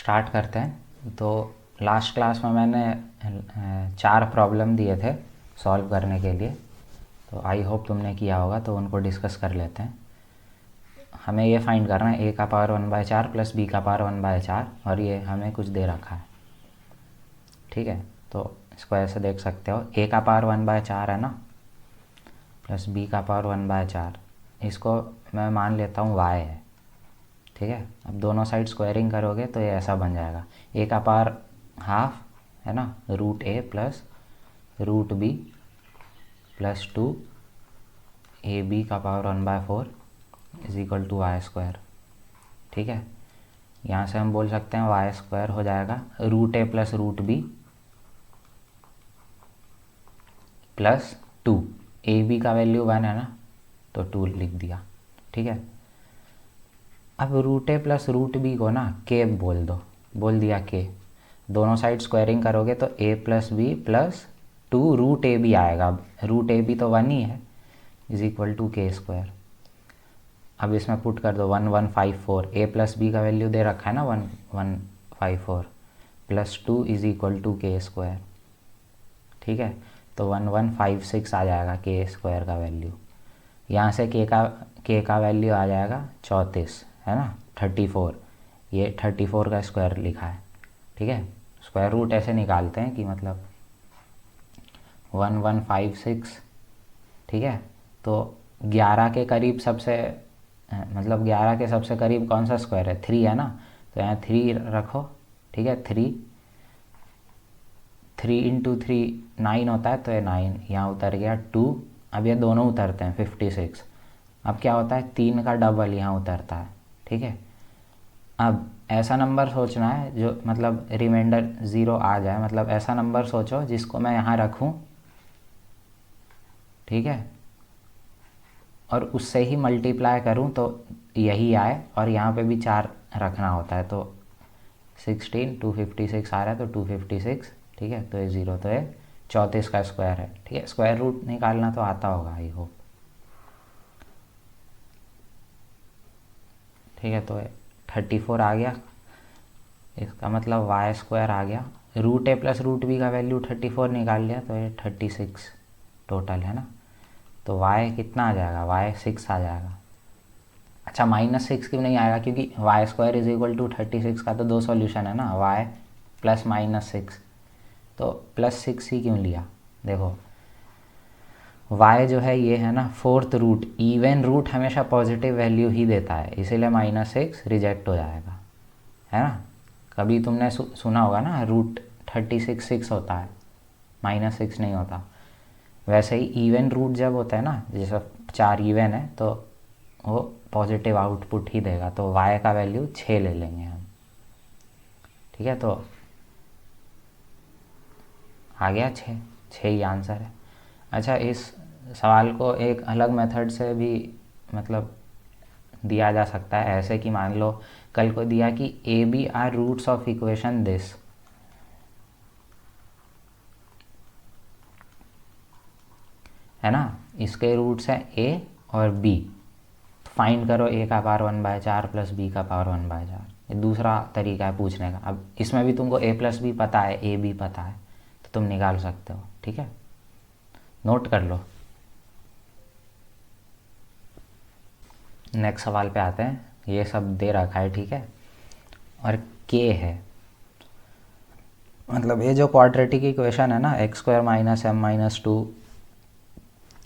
Start करते हैं। तो लास्ट क्लास में मैंने 4 प्रॉब्लम दिए थे सॉल्व करने के लिए, तो आई होप तुमने किया होगा, तो उनको डिस्कस कर लेते हैं। हमें ये फाइंड करना है a का पावर 1/4 प्लस b का पावर 1/4, और ये हमें कुछ दे रखा है। ठीक है, तो इसको ऐसे देख सकते हो, a का पावर 1/4 है ना, प्लस b का पावर 1/4, इसको मैं मान लेता हूँ y है। ठीक है, अब दोनों साइड स्क्वायरिंग करोगे तो ये ऐसा बन जाएगा, a का पावर हाफ है ना, root a plus root b plus 2 ab का power 1/4 is equal to Y square. ठीक है, यहाँ से हम बोल सकते हैं वाई स्क्वायर हो जाएगा root a plus root b plus 2, A B का वैल्यू 1 है ना, तो 2 लिख दिया। ठीक है, अब root a plus root b को ना k बोल दिया k। दोनों साइड स्क्वायरिंग करोगे तो a plus B plus 2 root A B आएगा। अब रूट ए बी तो 1 ही है, is equal to K square. अब इसमें पुट कर दो 1154, a प्लस बी का वैल्यू दे रखा है ना 1154 plus 2 is equal to K square. ठीक है, तो 1156 आ जाएगा के स्क्वायर का वैल्यू। यहाँ से के का वैल्यू आ जाएगा 34 है ना, 34, ये 34 का स्क्वायर लिखा है। ठीक है, स्क्वायर रूट ऐसे निकालते हैं कि मतलब 1156। ठीक है, तो 11 के करीब सबसे मतलब 11 के सबसे करीब कौन सा स्क्वायर है, 3 है ना, तो यहाँ 3 रखो। ठीक है, 3 इंटू 3 9 होता है, तो ये 9 यहाँ उतर गया 2। अब ये दोनों उतरते हैं 56। अब क्या होता है, 3 का डबल यहाँ उतरता है। ठीक है, अब ऐसा नंबर सोचना है जो मतलब रिमाइंडर 0 आ जाए, मतलब ऐसा नंबर सोचो जिसको मैं यहाँ रखूँ। ठीक है, और उससे ही मल्टीप्लाई करूँ तो यही आए, और यहाँ पे भी 4 रखना होता है, तो 16 256 आ रहा है, तो 256। ठीक है, तो ये 0, तो ये 34 का स्क्वायर है। ठीक है, स्क्वायर रूट निकालना तो आता होगा आई होप। ठीक है, तो 34 आ गया, इसका मतलब वाई स्क्वायर आ गया। Root a plus root b का वैल्यू 34 निकाल लिया, तो ये 36 टोटल है ना, तो y कितना आ जाएगा, y 6 आ जाएगा। अच्छा, -6 क्यों नहीं आएगा, क्योंकि Y square is equal to 36 का तो 2 सॉल्यूशन है ना, y प्लस -6, तो +6 ही क्यों लिया। देखो y जो है ये है ना 4th रूट, इवन रूट हमेशा पॉजिटिव वैल्यू ही देता है, इसीलिए -6 रिजेक्ट हो जाएगा, है ना। कभी तुमने सुना होगा ना रूट 36 6 होता है, -6 नहीं होता। वैसे ही इवन रूट जब होता है ना, जैसे 4 इवन है तो वो पॉजिटिव आउटपुट ही देगा, तो y का वैल्यू 6 ले लेंगे हम। ठीक है, तो आ गया 6 ही आंसर है। अच्छा, इस सवाल को एक अलग मेथड से भी मतलब दिया जा सकता है, ऐसे कि मान लो कल को दिया कि ए b are roots of equation this. है ना, इसके रूट्स हैं a और b, फाइंड करो a का पावर 1/4 प्लस b का पावर 1/4। ये दूसरा तरीका है पूछने का। अब इसमें भी तुमको a प्लस बी पता है, a b पता है, तो तुम निकाल सकते हो। ठीक है, नोट कर लो। नेक्स्ट सवाल पे आते हैं, ये सब दे रखा है। ठीक है, और k है, मतलब ये जो क्वाड्रेटिक इक्वेशन है ना, x² - m - 2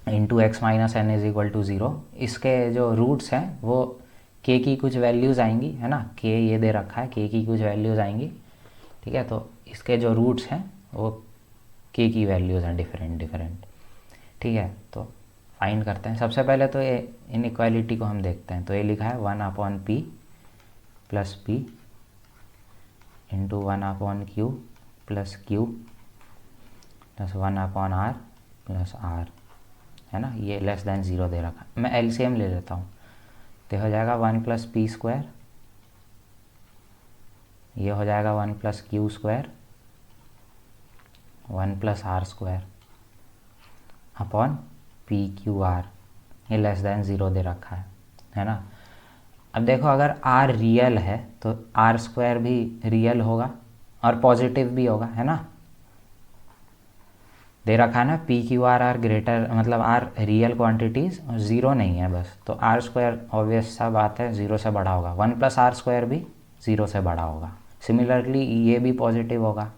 into x - n is equal to 0, इसके जो रूट्स हैं वो k की कुछ वैल्यूज़ आएंगी, है ना, k ये दे रखा है, k की कुछ वैल्यूज़ आएंगी। ठीक है, तो इसके जो रूट्स हैं वो k की वैल्यूज़ हैं डिफरेंट। ठीक है, तो फाइंड करते हैं। सबसे पहले तो ये इनइक्वालिटी को हम देखते हैं, तो ये लिखा है 1/p plus p into 1/q plus q plus 1/r plus r, है ना, ये लेस देन 0 दे रखा है। मैं एलसीएम ले लेता हूँ, तो हो जाएगा 1 + p², ये हो जाएगा 1 + q² 1 + r² अपॉन PQR, ये लेस देन 0 दे रखा है ना। अब देखो अगर आर रियल है तो आर स्क्वायर भी रियल होगा और पॉजिटिव भी होगा, है ना। दे रखा है ना p q r are greater, मतलब आर रियल क्वांटिटीज़ और ज़ीरो नहीं है बस, तो आर स्क्वायर ऑब्वियस सा बात है ज़ीरो से बड़ा होगा, 1+r² भी ज़ीरो से बड़ा होगा। सिमिलरली ये भी पॉजिटिव होगा,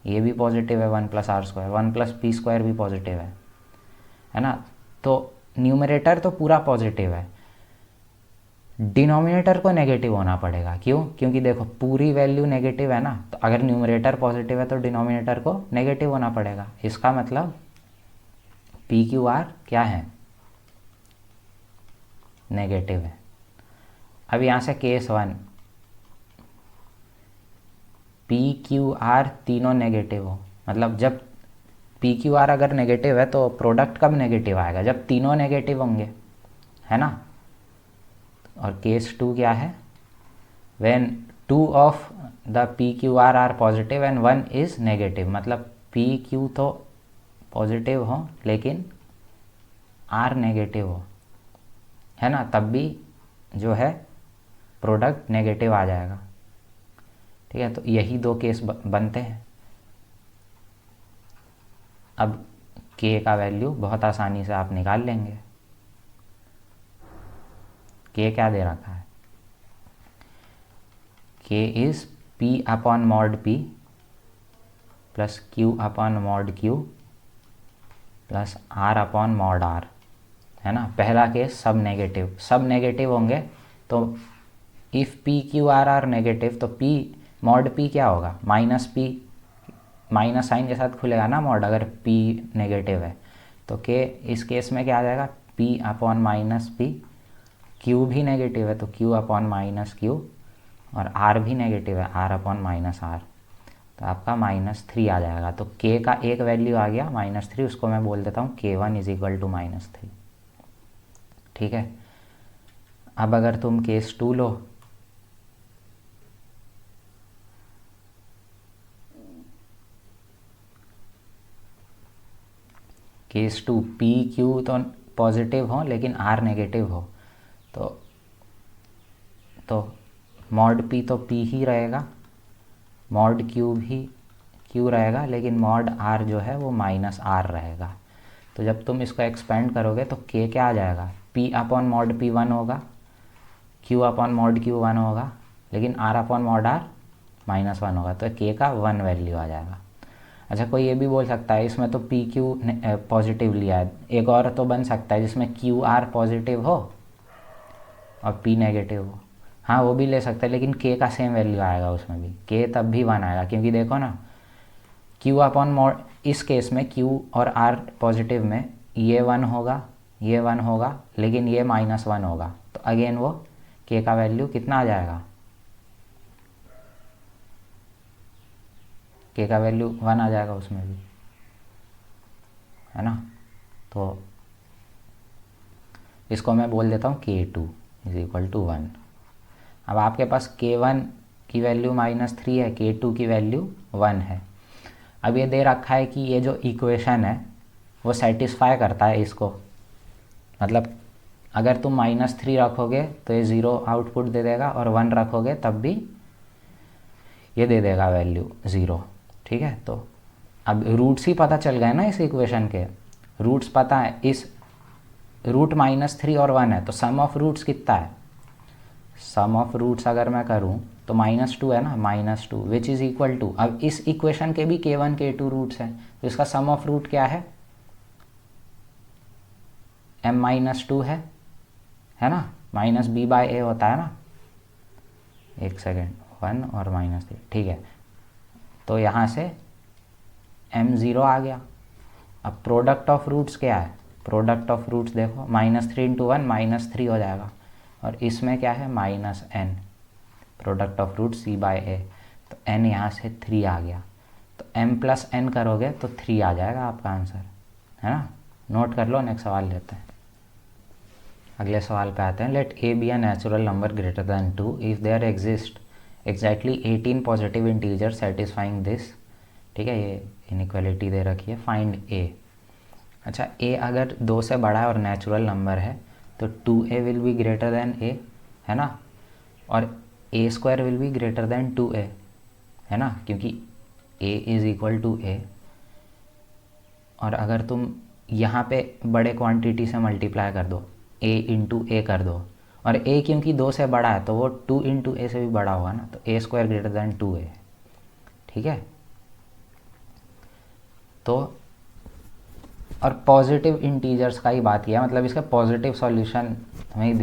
ये भी पॉजिटिव है 1+r², 1+p² भी पॉजिटिव है ना। तो न्यूमरेटर तो पूरा पॉजिटिव है, डिनोमिनेटर को नेगेटिव होना पड़ेगा। क्यों? क्योंकि देखो पूरी वैल्यू नेगेटिव है ना, तो अगर न्यूमरेटर पॉजिटिव है तो डिनोमिनेटर को नेगेटिव होना पड़ेगा। इसका मतलब पी क्यू आर क्या है, नेगेटिव है। अब यहाँ से केस 1, पी क्यू आर तीनों नेगेटिव हो, मतलब जब पी क्यू आर अगर नेगेटिव है तो प्रोडक्ट कब नेगेटिव आएगा, जब तीनों नेगेटिव होंगे, है ना। और केस 2 क्या है, when 2 of the p q r are positive and 1 is negative, मतलब पी क्यू तो पॉजिटिव हो लेकिन आर नेगेटिव हो, है ना, तब भी जो है प्रोडक्ट नेगेटिव आ जाएगा। ठीक है, तो यही 2 केस बनते हैं। अब k का वैल्यू बहुत आसानी से आप निकाल लेंगे। k क्या दे रखा है, k is p/mod p plus q/mod q plus r/mod r, है ना। पहला केस सब नेगेटिव होंगे, तो if p q r are negative तो p mod p क्या होगा, -p, माइनस साइन के साथ खुलेगा ना मॉड, अगर p नेगेटिव है तो k इस केस में क्या आ जाएगा, p/-p, q भी नेगेटिव है तो q/-q, और r भी नेगेटिव है, r/-r, तो आपका -3 आ जाएगा। तो k का एक वैल्यू आ गया -3, उसको मैं बोल देता हूँ k1 = -3। ठीक है, अब अगर तुम केस 2 लो, केस 2 पी क्यू तो पॉजिटिव हो लेकिन आर नेगेटिव हो, तो मॉड पी तो पी ही रहेगा, मॉड क्यू भी क्यू रहेगा, लेकिन मॉड आर जो है वो -r रहेगा। तो जब तुम इसको एक्सपेंड करोगे तो k क्या आ जाएगा, p/mod p 1 होगा, q/mod q 1 होगा, लेकिन r/mod r -1 होगा, तो k का 1 वैल्यू आ जाएगा। अच्छा, कोई ये भी बोल सकता है इसमें तो पी क्यू पॉजिटिव लिया है, एक और तो बन सकता है जिसमें क्यू आर पॉजिटिव हो और पी नेगेटिव हो, हाँ वो भी ले सकते हैं, लेकिन k का सेम वैल्यू आएगा उसमें भी, k तब भी 1 आएगा, क्योंकि देखो ना q/mod, इस केस में q और r पॉजिटिव में ये 1 होगा, ये 1 होगा, लेकिन ये -1 होगा, तो अगेन वो k का वैल्यू कितना आ जाएगा, k का वैल्यू 1 आ जाएगा उसमें भी, है ना। तो इसको मैं बोल देता हूँ k2 = 1। अब आपके पास k1 की वैल्यू -3 है, k2 की वैल्यू 1 है। अब ये दे रखा है कि ये जो इक्वेशन है वो सेटिस्फाई करता है इसको, मतलब अगर तुम -3 रखोगे तो ये 0 आउटपुट दे देगा, और 1 रखोगे तब भी ये दे देगा वैल्यू 0। ठीक है, तो अब रूट्स ही पता चल गए ना इस इक्वेशन के, रूट्स पता है, इस रूट -3 और 1 है, तो सम ऑफ रूट्स कितना है, सम ऑफ रूट्स अगर मैं करूं तो -2 है ना, -2 विच इज़ इक्वल टू, अब इस इक्वेशन के भी k1 k2 रूट्स हैं, तो इसका सम ऑफ रूट क्या है, m-2 है ना, -b/a होता है ना, एक सेकेंड, 1 और -3, ठीक है, तो यहाँ से m0 आ गया। अब प्रोडक्ट ऑफ रूट्स क्या है, प्रोडक्ट ऑफ रूट्स देखो, -3 × 1 -3 हो जाएगा, और इसमें क्या है -n, product of root c/a, तो n यहाँ से 3 आ गया, तो m+n करोगे तो 3 आ जाएगा आपका आंसर, है ना। नोट कर लो, नेक्स्ट सवाल लेते हैं। अगले सवाल पे आते हैं। Let a be a natural number greater than 2 if there exist exactly 18 positive integer satisfying this. ठीक है, ये इनइक्वालिटी दे रखी है, फाइंड a। अच्छा, a अगर 2 से बड़ा है और नेचुरल नंबर है तो 2a will be greater than a, है ना, और A square will be greater than 2a, है ना, क्योंकि a is equal to a। और अगर तुम यहाँ पे बड़े क्वांटिटी से मल्टीप्लाई कर दो, a इंटू ए कर दो, और a क्योंकि 2 से बड़ा है तो वो 2 इंटू ए से भी बड़ा होगा ना, तो a square greater than 2a, ठीक है। तो और पॉजिटिव इंटीजर्स का ही बात किया, मतलब इसका पॉजिटिव सॉल्यूशन हमें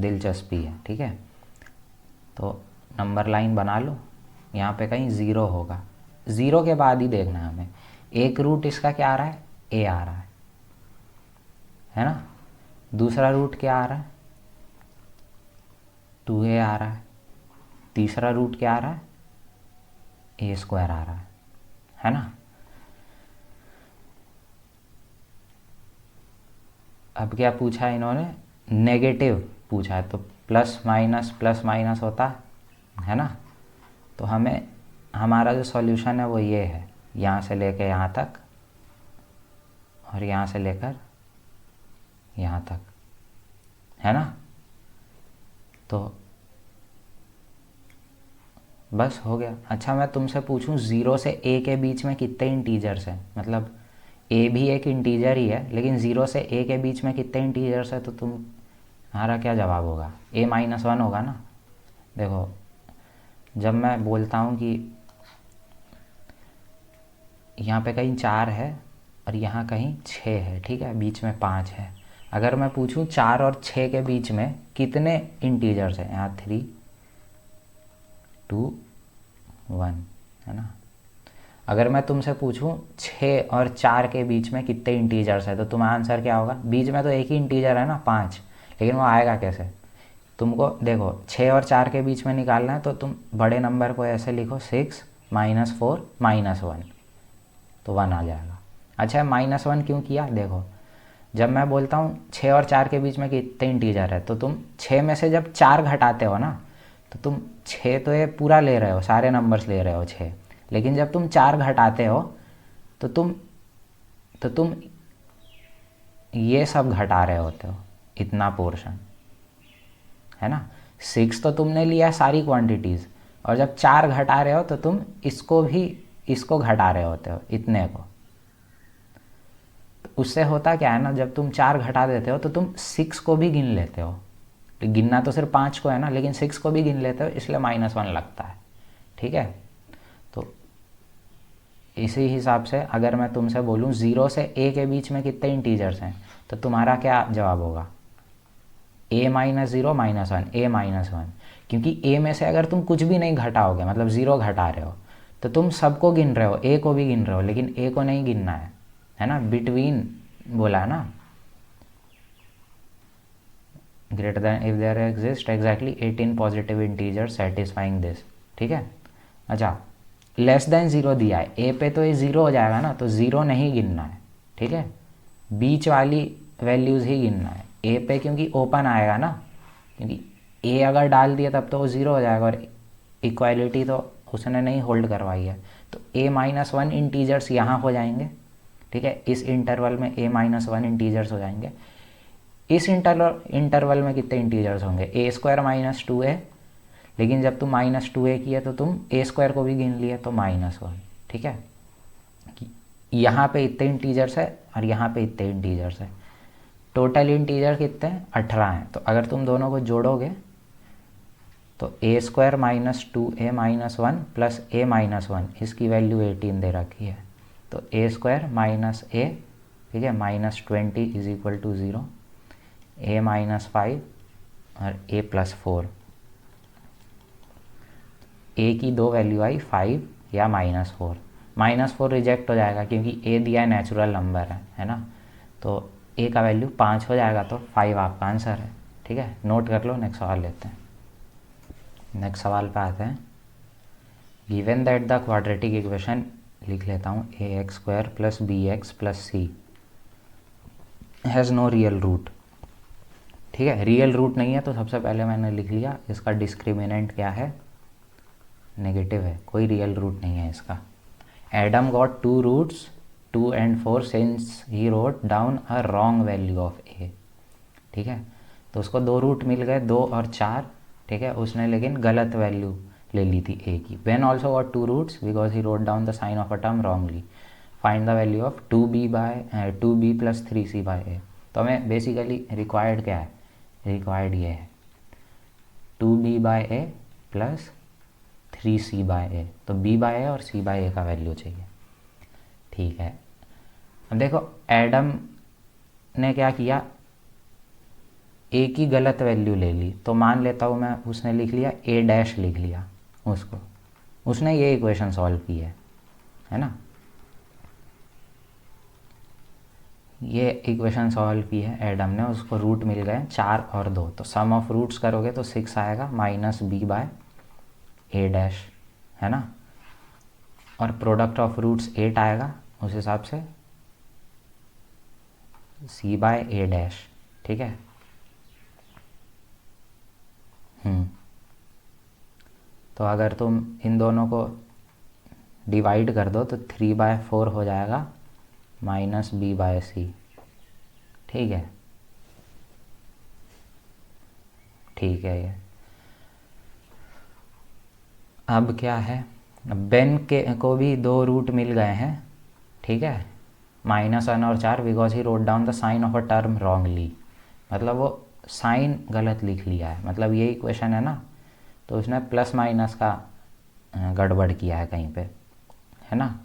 दिलचस्पी है, ठीक है। तो नंबर लाइन बना लो, यहाँ पे कहीं ज़ीरो होगा, ज़ीरो के बाद ही देखना है हमें। एक रूट इसका क्या आ रहा है, ए आ रहा है ना। दूसरा रूट क्या आ रहा है, 2a आ रहा है। तीसरा रूट क्या आ रहा है, ए स्क्वायर आ रहा है ना। अब क्या पूछा है इन्होंने, नेगेटिव पूछा है, तो प्लस माइनस होता है ना। तो हमें हमारा जो सॉल्यूशन है वो ये है, यहाँ से लेकर यहाँ तक और यहाँ से लेकर यहाँ तक, है ना। तो बस हो गया। अच्छा मैं तुमसे पूछूं, 0 से a के बीच में कितने इंटीजर्स हैं, मतलब a भी एक इंटीजर ही है, लेकिन 0 से a के बीच में कितने इंटीजर्स है, तो तुम्हारा क्या जवाब होगा, a-1 होगा ना। देखो जब मैं बोलता हूँ कि यहाँ पे कहीं 4 है और यहाँ कहीं 6 है, ठीक है, बीच में 5 है। अगर मैं पूछूं 4 और 6 के बीच में कितने इंटीजर्स हैं, यहाँ 3 2 1, है ना। अगर मैं तुमसे पूछूं 6 और 4 के बीच में कितने इंटीजर्स है, तो तुम्हारा आंसर क्या होगा। बीच में तो एक ही इंटीजर है ना, 5, लेकिन वो आएगा कैसे। तुमको देखो 6 और 4 के बीच में निकालना है, तो तुम बड़े नंबर को ऐसे लिखो, 6 -4 -1, तो 1 आ जाएगा। अच्छा -1 क्यों किया, देखो जब मैं बोलता हूँ 6 और 4 के बीच में कितने इंटीजर है, तो तुम 6 में से जब 4 घटाते हो ना, तो तुम 6 तो ये पूरा ले रहे हो, सारे नंबर्स ले रहे हो 6, लेकिन जब तुम 4 घटाते हो तो तुम ये सब घटा रहे होते हो, इतना पोर्शन, है ना। 6 तो तुमने लिया है सारी क्वांटिटीज़, और जब 4 घटा रहे हो तो तुम इसको घटा रहे होते हो, इतने को। तो उससे होता क्या है ना, जब तुम 4 घटा देते हो तो तुम 6 को भी गिन लेते हो। तो गिनना तो सिर्फ 5 को है ना, लेकिन 6 को भी गिन लेते हो, इसलिए -1 लगता है, ठीक है। तो इसी हिसाब से अगर मैं तुमसे बोलूँ 0 से a के बीच में कितने इंटीजर्स हैं, तो तुम्हारा क्या जवाब होगा, a-0 -1, a-1, क्योंकि a में से अगर तुम कुछ भी नहीं घटाओगे, मतलब 0 घटा रहे हो, तो तुम सबको गिन रहे हो, a को भी गिन रहे हो, लेकिन a को नहीं गिनना है ना। बिटवीन बोला है ना, greater than if there exist exactly 18 positive integer satisfying this, ठीक है। अच्छा लेस देन 0 दिया है, a पे तो ये 0 हो जाएगा ना, तो 0 नहीं गिनना है, ठीक है, बीच वाली वैल्यूज़ ही गिनना है। a पे क्योंकि ओपन आएगा ना, क्योंकि a अगर डाल दिया तब तो वो 0 हो जाएगा, और इक्वालिटी तो उसने नहीं होल्ड करवाई है, तो a-1 इंटीजर्स यहाँ हो जाएंगे, ठीक है, इस इंटरवल में a-1 इंटीजर्स हो जाएंगे। इस इंटरवल में कितने इंटीजर्स होंगे, a² - 2a, लेकिन जब तुम -2a किया तो तुम a² को भी गिन लिया, तो -1, ठीक है। यहाँ पे इतने इंटीजर्स है और यहाँ पे इतने इंटीजर्स है, टोटल इंटीजर कितने हैं, 18 हैं। तो अगर तुम दोनों को जोड़ोगे तो a² - 2a-1 प्लस a-1, इसकी वैल्यू 18 दे रखी है, तो a² - a, ठीक है, -20 इज इक्वल टू 0, a-5 और a + 4, a की दो वैल्यू आई 5 या -4। -4 रिजेक्ट हो जाएगा क्योंकि a दिया नेचुरल नंबर है ना, तो a का वैल्यू 5 हो जाएगा, तो 5 आपका आंसर है, ठीक है। नोट कर लो, नेक्स्ट सवाल लेते हैं। नेक्स्ट सवाल पे आते हैं। Given that the quadratic equation, लिख लेता हूँ, ax² + bx + c has no real root, ठीक है। रियल रूट नहीं है तो सबसे पहले मैंने लिख लिया, इसका डिस्क्रिमिनेंट क्या है, नेगेटिव है, कोई रियल रूट नहीं है इसका। Adam got 2 roots 2 and 4 since he wrote down a wrong value of a, ठीक है। तो उसको 2 रूट मिल गए, 2 और 4, ठीक है। उसने लेकिन गलत वैल्यू ले ली थी a की। Ben also got 2 roots because he wrote down the sign of a term wrongly. Find the value of 2b plus 3c by a। तो हमें बेसिकली रिक्वायर्ड क्या है, रिक्वायर्ड ये है 2b by A plus 3c by A. तो b by ए और c by ए का value चाहिए, ठीक है। अब देखो एडम ने क्या किया, ए की गलत वैल्यू ले ली, तो मान लेता हूँ मैं उसने लिख लिया a डैश लिख लिया उसको, उसने ये इक्वेशन सॉल्व की है ना, ये इक्वेशन सॉल्व की है एडम ने, उसको रूट मिल गए 4 और 2। तो सम ऑफ रूट्स करोगे तो 6 आएगा minus B by A dash, है ना। और प्रोडक्ट ऑफ रूट्स 8 आएगा, उस हिसाब से सी बाय ए डैश, ठीक है। तो अगर तुम इन दोनों को डिवाइड कर दो तो 3/4 हो जाएगा माइनस बी बाय सी, ठीक है, ठीक है। ये अब क्या है, बेन के को भी 2 रूट मिल गए हैं, ठीक है, -1 और 4, because he wrote down the sign of a term wrongly. मतलब वो साइन गलत लिख लिया है, मतलब ये इक्वेशन है ना, तो उसने प्लस माइनस का गड़बड़ किया है कहीं पे, है ना।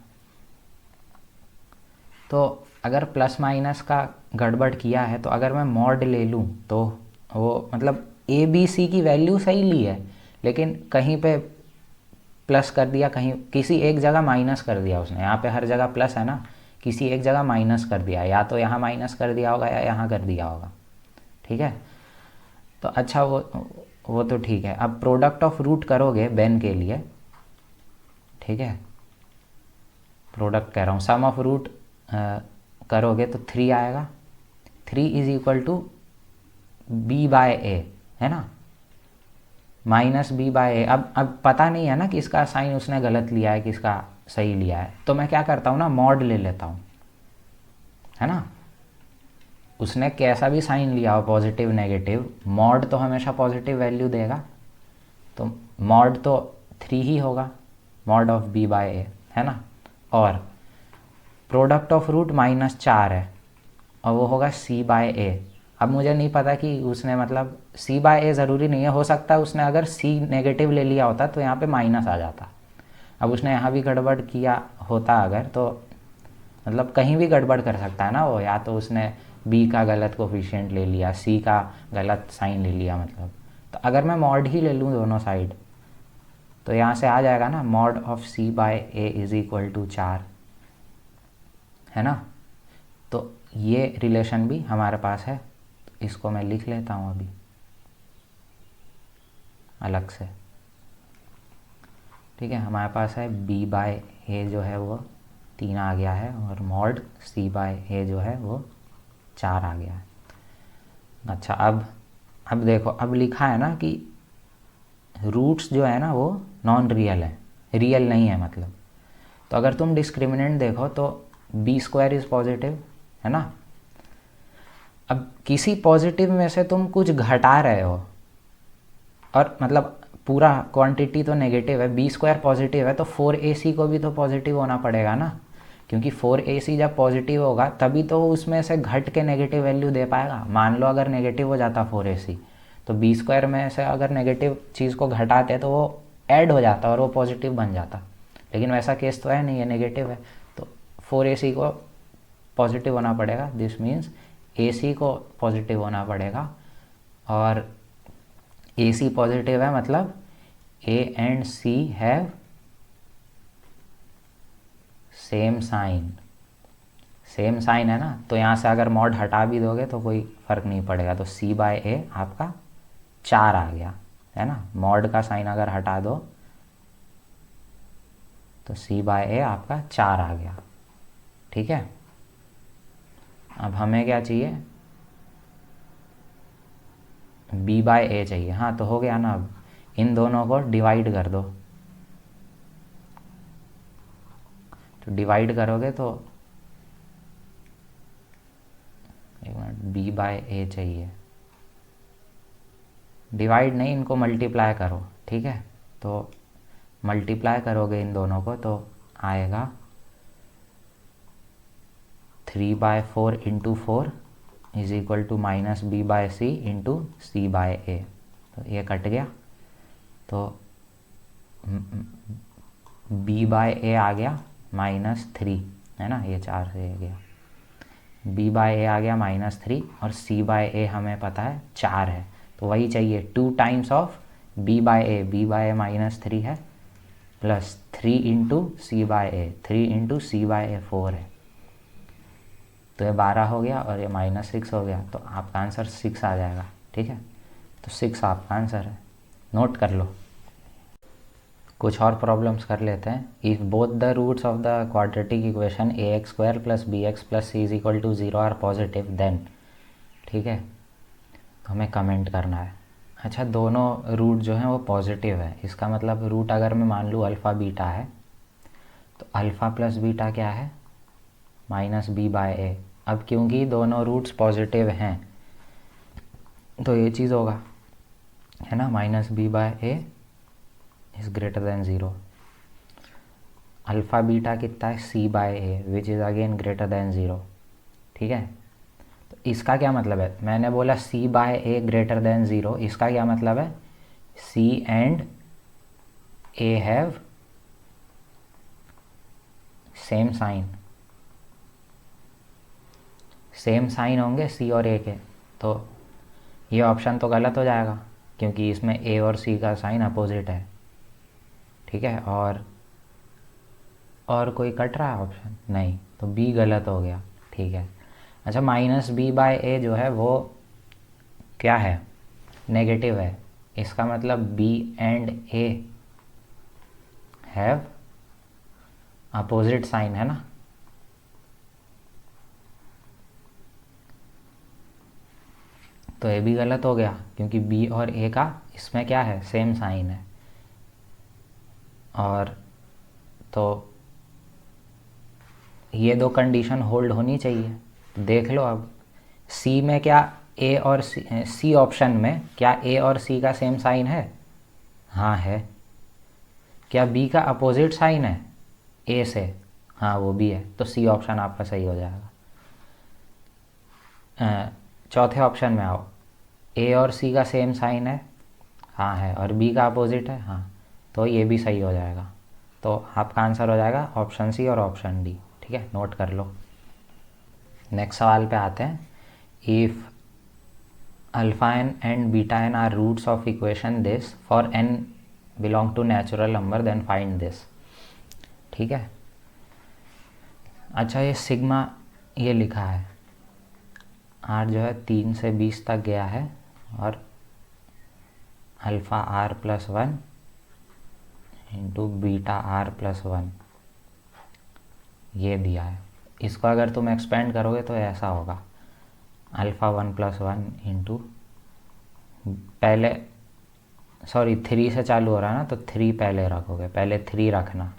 तो अगर प्लस माइनस का गड़बड़ किया है तो अगर मैं मॉड ले लूँ तो वो मतलब ए बी सी की वैल्यू सही ली है, लेकिन कहीं पे प्लस कर दिया, कहीं किसी एक जगह माइनस कर दिया उसने। यहाँ पे हर जगह प्लस है ना, किसी एक जगह माइनस कर दिया, या तो यहाँ माइनस कर दिया होगा या यहाँ कर दिया होगा, ठीक है। तो अच्छा वो तो ठीक है। अब प्रोडक्ट ऑफ रूट करोगे बेन के लिए, ठीक है, प्रोडक्ट कह रहा हूँ, सम ऑफ रूट करोगे तो 3 आएगा। 3 is equal to B by A, है ना, माइनस बी बाय ए। अब पता नहीं है ना कि इसका साइन उसने गलत लिया है कि इसका सही लिया है, तो मैं क्या करता हूँ ना, मॉड ले लेता हूँ, है ना। उसने कैसा भी साइन लिया हो, पॉजिटिव नेगेटिव, मॉड तो हमेशा पॉजिटिव वैल्यू देगा, तो मॉड तो 3 ही होगा, mod of B by A, है ना। और प्रोडक्ट ऑफ रूट -4 है और वो होगा सी बाय ए। अब मुझे नहीं पता कि उसने मतलब सी बाय ए ज़रूरी नहीं है, हो सकता है उसने अगर सी नेगेटिव ले लिया होता तो यहाँ पे माइनस आ जाता। अब उसने यहाँ भी गड़बड़ किया होता अगर, तो मतलब कहीं भी गड़बड़ कर सकता है ना वो, या तो उसने बी का गलत कोफिशिएंट ले लिया, सी का गलत साइन ले लिया, मतलब। तो अगर मैं मॉड ही ले लूँ दोनों साइड, तो यहाँ से आ जाएगा ना mod of c by a is equal to 4, है ना। तो ये रिलेशन भी हमारे पास है, तो इसको मैं लिख लेता हूँ अभी अलग से, ठीक है। हमारे पास है बी बाय ए जो है वो 3 आ गया है, और मॉड सी बाय ए जो है वो 4 आ गया है। अच्छा, अब देखो, अब लिखा है ना कि रूट्स जो है ना वो नॉन रियल है, रियल नहीं है मतलब। तो अगर तुम डिस्क्रिमिनेंट देखो तो b² इज़ पॉजिटिव, है ना। अब किसी पॉजिटिव में से तुम कुछ घटा रहे हो, और मतलब पूरा क्वांटिटी तो नेगेटिव है, b² पॉजिटिव है, तो 4ac को भी तो पॉजिटिव होना पड़ेगा ना, क्योंकि 4ac जब पॉजिटिव होगा तभी तो उसमें से घट के नेगेटिव वैल्यू दे पाएगा। मान लो अगर नेगेटिव हो जाता 4ac, तो b² में से अगर नेगेटिव चीज़ को घटाते तो वो ऐड हो जाता और वो पॉजिटिव बन जाता, लेकिन वैसा केस तो है नहीं, है नेगेटिव है। तो 4ac को पॉजिटिव होना पड़ेगा, दिस मीन्स ac को पॉजिटिव होना पड़ेगा, और ac पॉजिटिव है मतलब a and c have same sign, same sign है ना। तो यहाँ से अगर मॉड हटा भी दोगे तो कोई फ़र्क नहीं पड़ेगा, तो c बाय ए आपका 4 आ गया, है ना। मॉड का साइन अगर हटा दो तो c बाय ए आपका 4 आ गया, ठीक है। अब हमें क्या चाहिए, b बाय ए चाहिए। हाँ, तो हो गया ना। अब इन दोनों को डिवाइड कर दो, तो डिवाइड करोगे तो एक मिनट, b बाय ए चाहिए, डिवाइड नहीं, इनको मल्टीप्लाई करो, ठीक है। तो मल्टीप्लाई करोगे इन दोनों को तो आएगा 3/4 into 4 is equal to minus B by C into C by A. तो ये कट गया, तो b बाय ए आ गया -3, है ना, ये 4 से गया, b बाय ए आ गया -3 और c बाय ए हमें पता है 4 है, तो वही चाहिए 2 times of b by A. b by A -3 है plus 3 into C by A, 3 into C by A 4 है, तो ये 12 हो गया और ये -6 हो गया, तो आपका आंसर 6 आ जाएगा, ठीक है। तो 6 आपका आंसर है, नोट कर लो। कुछ और प्रॉब्लम्स कर लेते हैं। If both the roots of the quadratic equation ax² plus bx plus c is equal to 0 are positive then, ठीक है, तो हमें कमेंट करना है। अच्छा, दोनों रूट जो हैं वो पॉजिटिव है, इसका मतलब रूट अगर मैं मान लूँ अल्फ़ा बीटा है तो अल्फ़ा प्लस बीटा क्या है, -b बाय ए। अब क्योंकि दोनों रूट्स पॉजिटिव हैं तो ये चीज़ होगा, है ना, -b by a is greater than 0। Alpha beta कितना है, c by a which is again greater than 0, ठीक है। तो इसका क्या मतलब है, मैंने बोला c by a greater than 0, इसका क्या मतलब है, c and a have same sign, same sign होंगे c और a के, तो ये ऑप्शन तो गलत हो जाएगा क्योंकि इसमें a और c का साइन अपोजिट है, ठीक है। और कोई कट रहा है ऑप्शन, नहीं, तो b गलत हो गया, ठीक है। अच्छा, -b बाय ए जो है वो क्या है, नेगेटिव है, इसका मतलब b and a have opposite sign, है ना। तो ये भी गलत हो गया क्योंकि b और a का इसमें क्या है, सेम साइन है। और तो ये दो कंडीशन होल्ड होनी चाहिए, तो देख लो अब c में क्या a और c ऑप्शन में क्या a और c का सेम साइन है, हाँ है। क्या b का अपोजिट साइन है a से, हाँ वो भी है, तो c ऑप्शन आपका सही हो जाएगा। चौथे ऑप्शन में आओ, a और c का सेम साइन है, हाँ है, और b का अपोजिट है, हाँ, तो ये भी सही हो जाएगा। तो आपका आंसर हो जाएगा ऑप्शन सी और ऑप्शन डी, ठीक है, नोट कर लो। नेक्स्ट सवाल पे आते हैं। If alpha n and beta n are roots of equation this for n belong to natural number then find this, ठीक है। अच्छा, ये सिग्मा ये लिखा है, आर जो है 3 से 20 तक गया है और alpha r plus 1 into beta r plus 1 ये दिया है। इसको अगर तुम एक्सपेंड करोगे तो ऐसा होगा, अल्फ़ा 1 प्लस 1 इंटू, पहले 3 से चालू हो रहा है ना, तो 3 पहले रखोगे, पहले 3 रखना,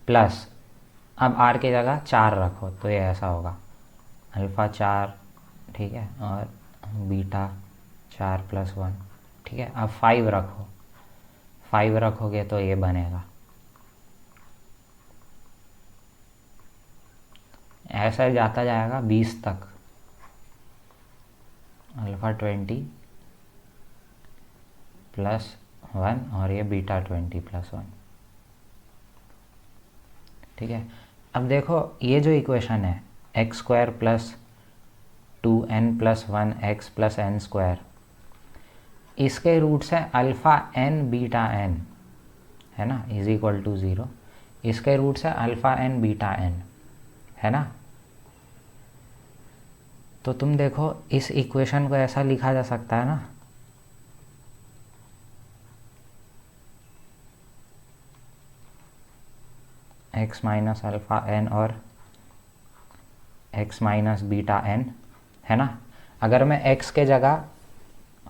प्लस अब r की जगह 4 रखो, तो ये ऐसा होगा अल्फ़ा 4, ठीक है, और बीटा 4 प्लस 1, ठीक है। अब 5 रखो, 5 रखोगे तो ये बनेगा, ऐसा जाता जाएगा 20 तक, अल्फ़ा 20 प्लस 1 और ये बीटा 20 प्लस 1, ठीक है। अब देखो ये जो इक्वेशन है x² plus 2n plus 1x plus n², इसके रूट्स हैं अल्फ़ा n बीटा n, है ना, इज इक्वल टू 0। इसके रूट्स हैं अल्फ़ा n बीटा n, है ना। तो तुम देखो इस इक्वेशन को ऐसा लिखा जा सकता है ना, x माइनस अल्फ़ा n और x माइनस बीटा n, है ना। अगर मैं x के जगह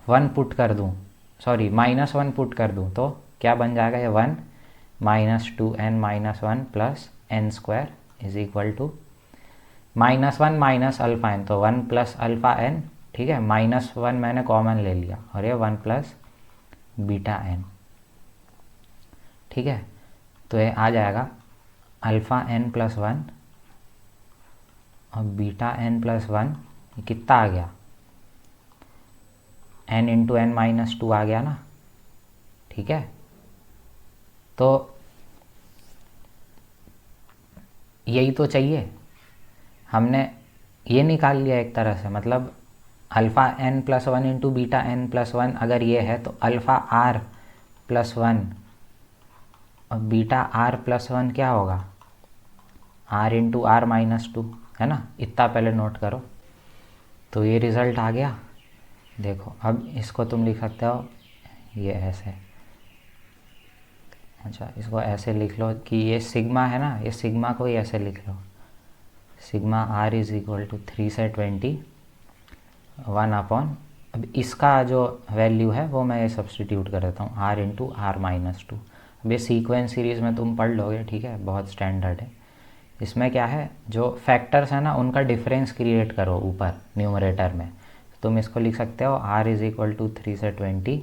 1 पुट कर दूँ, -1 पुट कर दूँ, तो क्या बन जाएगा, ये 1 minus 2n minus 1 plus n² is equal to -1 minus alpha n, तो 1 प्लस अल्फ़ा n, ठीक है, -1 मैंने कॉमन ले लिया और ये 1 प्लस बीटा एन, ठीक है। तो ये आ जाएगा अल्फ़ा एन प्लस 1 और बीटा एन प्लस 1, कितना आ गया, n इंटू एन माइनस 2 आ गया ना, ठीक है। तो यही तो चाहिए, हमने ये निकाल लिया एक तरह से, मतलब alpha n plus 1 into beta n plus 1 अगर ये है तो अल्फ़ा आर प्लस 1 और बीटा आर प्लस 1 क्या होगा, आर इंटू आर माइनस 2, है ना। इतना पहले नोट करो। तो ये रिज़ल्ट आ गया। देखो अब इसको तुम लिख सकते हो ये ऐसे, अच्छा इसको ऐसे लिख लो कि ये सिग्मा है ना, ये सिग्मा को ही ऐसे लिख लो, sigma are is equal to 3 से 20 1 अपॉन, अब इसका जो वैल्यू है वो मैं ये सब्सटीट्यूट कर देता हूँ, आर इंटू आर माइनस 2। अब ये सीक्वेंस सीरीज़ में तुम पढ़ लोगे, ठीक है, बहुत स्टैंडर्ड है। इसमें क्या है, जो फैक्टर्स है ना उनका डिफरेंस क्रिएट करो ऊपर न्यूमरेटर में। तुम इसको लिख सकते हो आर इज़ इक्वल टू 3 से 20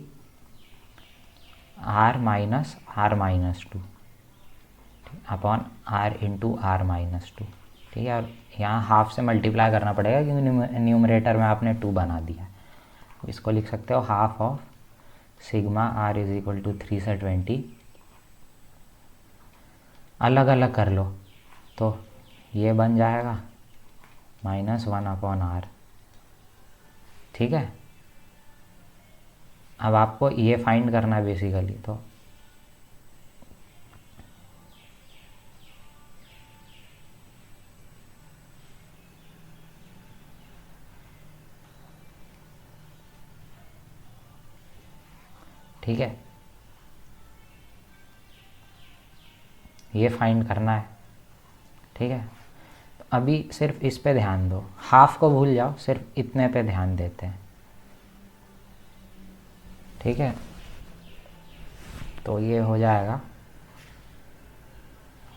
r minus 2 upon r into r minus 2, ठीक है। और यहाँ हाफ से मल्टीप्लाई करना पड़ेगा क्योंकि न्यूमरेटर में आपने 2 बना दिया है। इसको लिख सकते हो half of sigma are is equal to 3 से 20, अलग अलग कर लो तो ये बन जाएगा -1 अपॉन आर, ठीक है। अब आपको ये फाइंड करना है बेसिकली, तो ठीक है, ये फाइंड करना है, ठीक है। तो अभी सिर्फ इस पे ध्यान दो, हाफ को भूल जाओ, सिर्फ इतने पे ध्यान देते हैं, ठीक है। तो ये हो जाएगा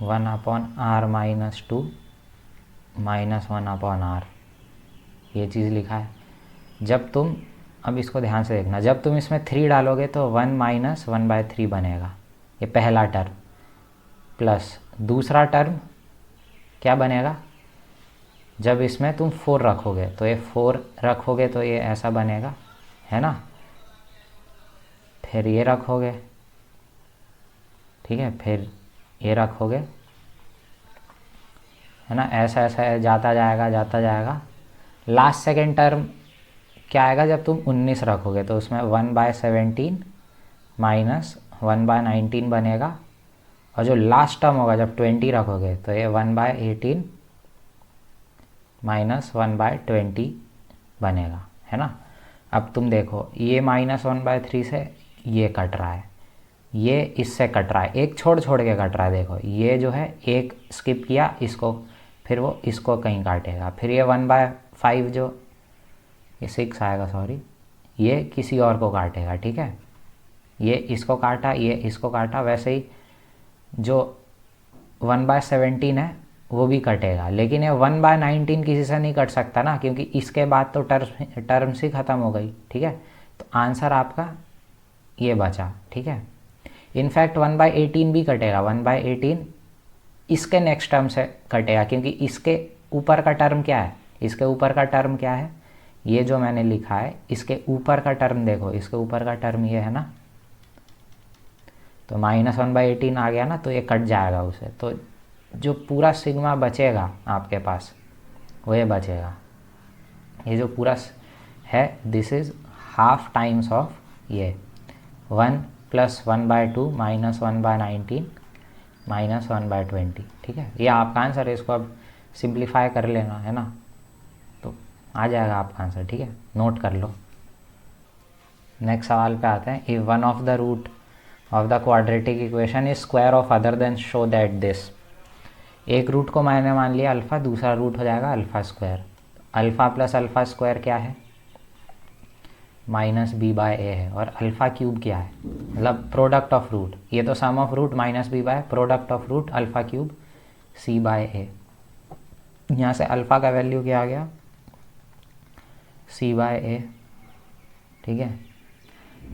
1 upon r minus 2 -1 upon r, ये चीज़ लिखा है। जब तुम, अब इसको ध्यान से देखना, जब तुम इसमें 3 डालोगे तो 1 माइनस 1/3 बनेगा, ये पहला टर्म, प्लस दूसरा टर्म क्या बनेगा, जब इसमें तुम 4 रखोगे तो ये 4 रखोगे तो ये ऐसा बनेगा, है ना। फिर ये रखोगे, ठीक है, फिर ये रखोगे, है ना, ऐसा ऐसा जाता जाएगा। लास्ट सेकेंड टर्म क्या आएगा, जब तुम 19 रखोगे तो उसमें 1/17 माइनस 1/19 बनेगा, और जो लास्ट टर्म होगा जब 20 रखोगे तो ये 1/18 माइनस 1/20 बनेगा, है ना। अब तुम देखो ये -1/3 से ये कट रहा है, ये इससे कट रहा है, एक छोड़ के कट रहा है। देखो ये जो है एक स्किप किया इसको, फिर वो इसको कहीं काटेगा, फिर ये 1/5 जो ये 6 आएगा, सॉरी, ये किसी और को काटेगा, ठीक है। ये इसको काटा, ये इसको काटा, वैसे ही जो 1/17 है वो भी कटेगा, लेकिन ये 1/19 किसी से नहीं कट सकता ना, क्योंकि इसके बाद तो टर्म्स ही ख़त्म हो गई, ठीक है। तो आंसर आपका ये बचा, ठीक है। इनफैक्ट 1/18 भी कटेगा, 1/18 इसके नेक्स्ट टर्म से कटेगा, क्योंकि इसके ऊपर का टर्म क्या है, इसके ऊपर का टर्म क्या है, ये जो मैंने लिखा है, इसके ऊपर का टर्म देखो, इसके ऊपर का टर्म ये है ना, तो -1/18 आ गया ना, तो ये कट जाएगा उसे। तो जो पूरा सिग्मा बचेगा आपके पास वो ये बचेगा, ये जो पूरा है, this is half times of ये 1 + 1/2 -1/19 -1/20, ठीक है। ये आपका आंसर है, इसको अब सिंप्लीफाई कर लेना, है ना, तो आ जाएगा आपका आंसर, ठीक है, नोट कर लो। नेक्स्ट सवाल पे आते हैं। If one of the root of the quadratic equation is square of other then show that this, एक रूट को मैंने मान लिया अल्फ़ा, दूसरा रूट हो जाएगा alpha square. Alpha plus alpha square क्या है, -b/a है, और अल्फ़ा क्यूब क्या है, मतलब प्रोडक्ट ऑफ रूट, ये तो sum of root -b/, product of root alpha cube c/a। यहाँ से अल्फ़ा का वैल्यू क्या आ गया, सी बाय ए, ठीक है।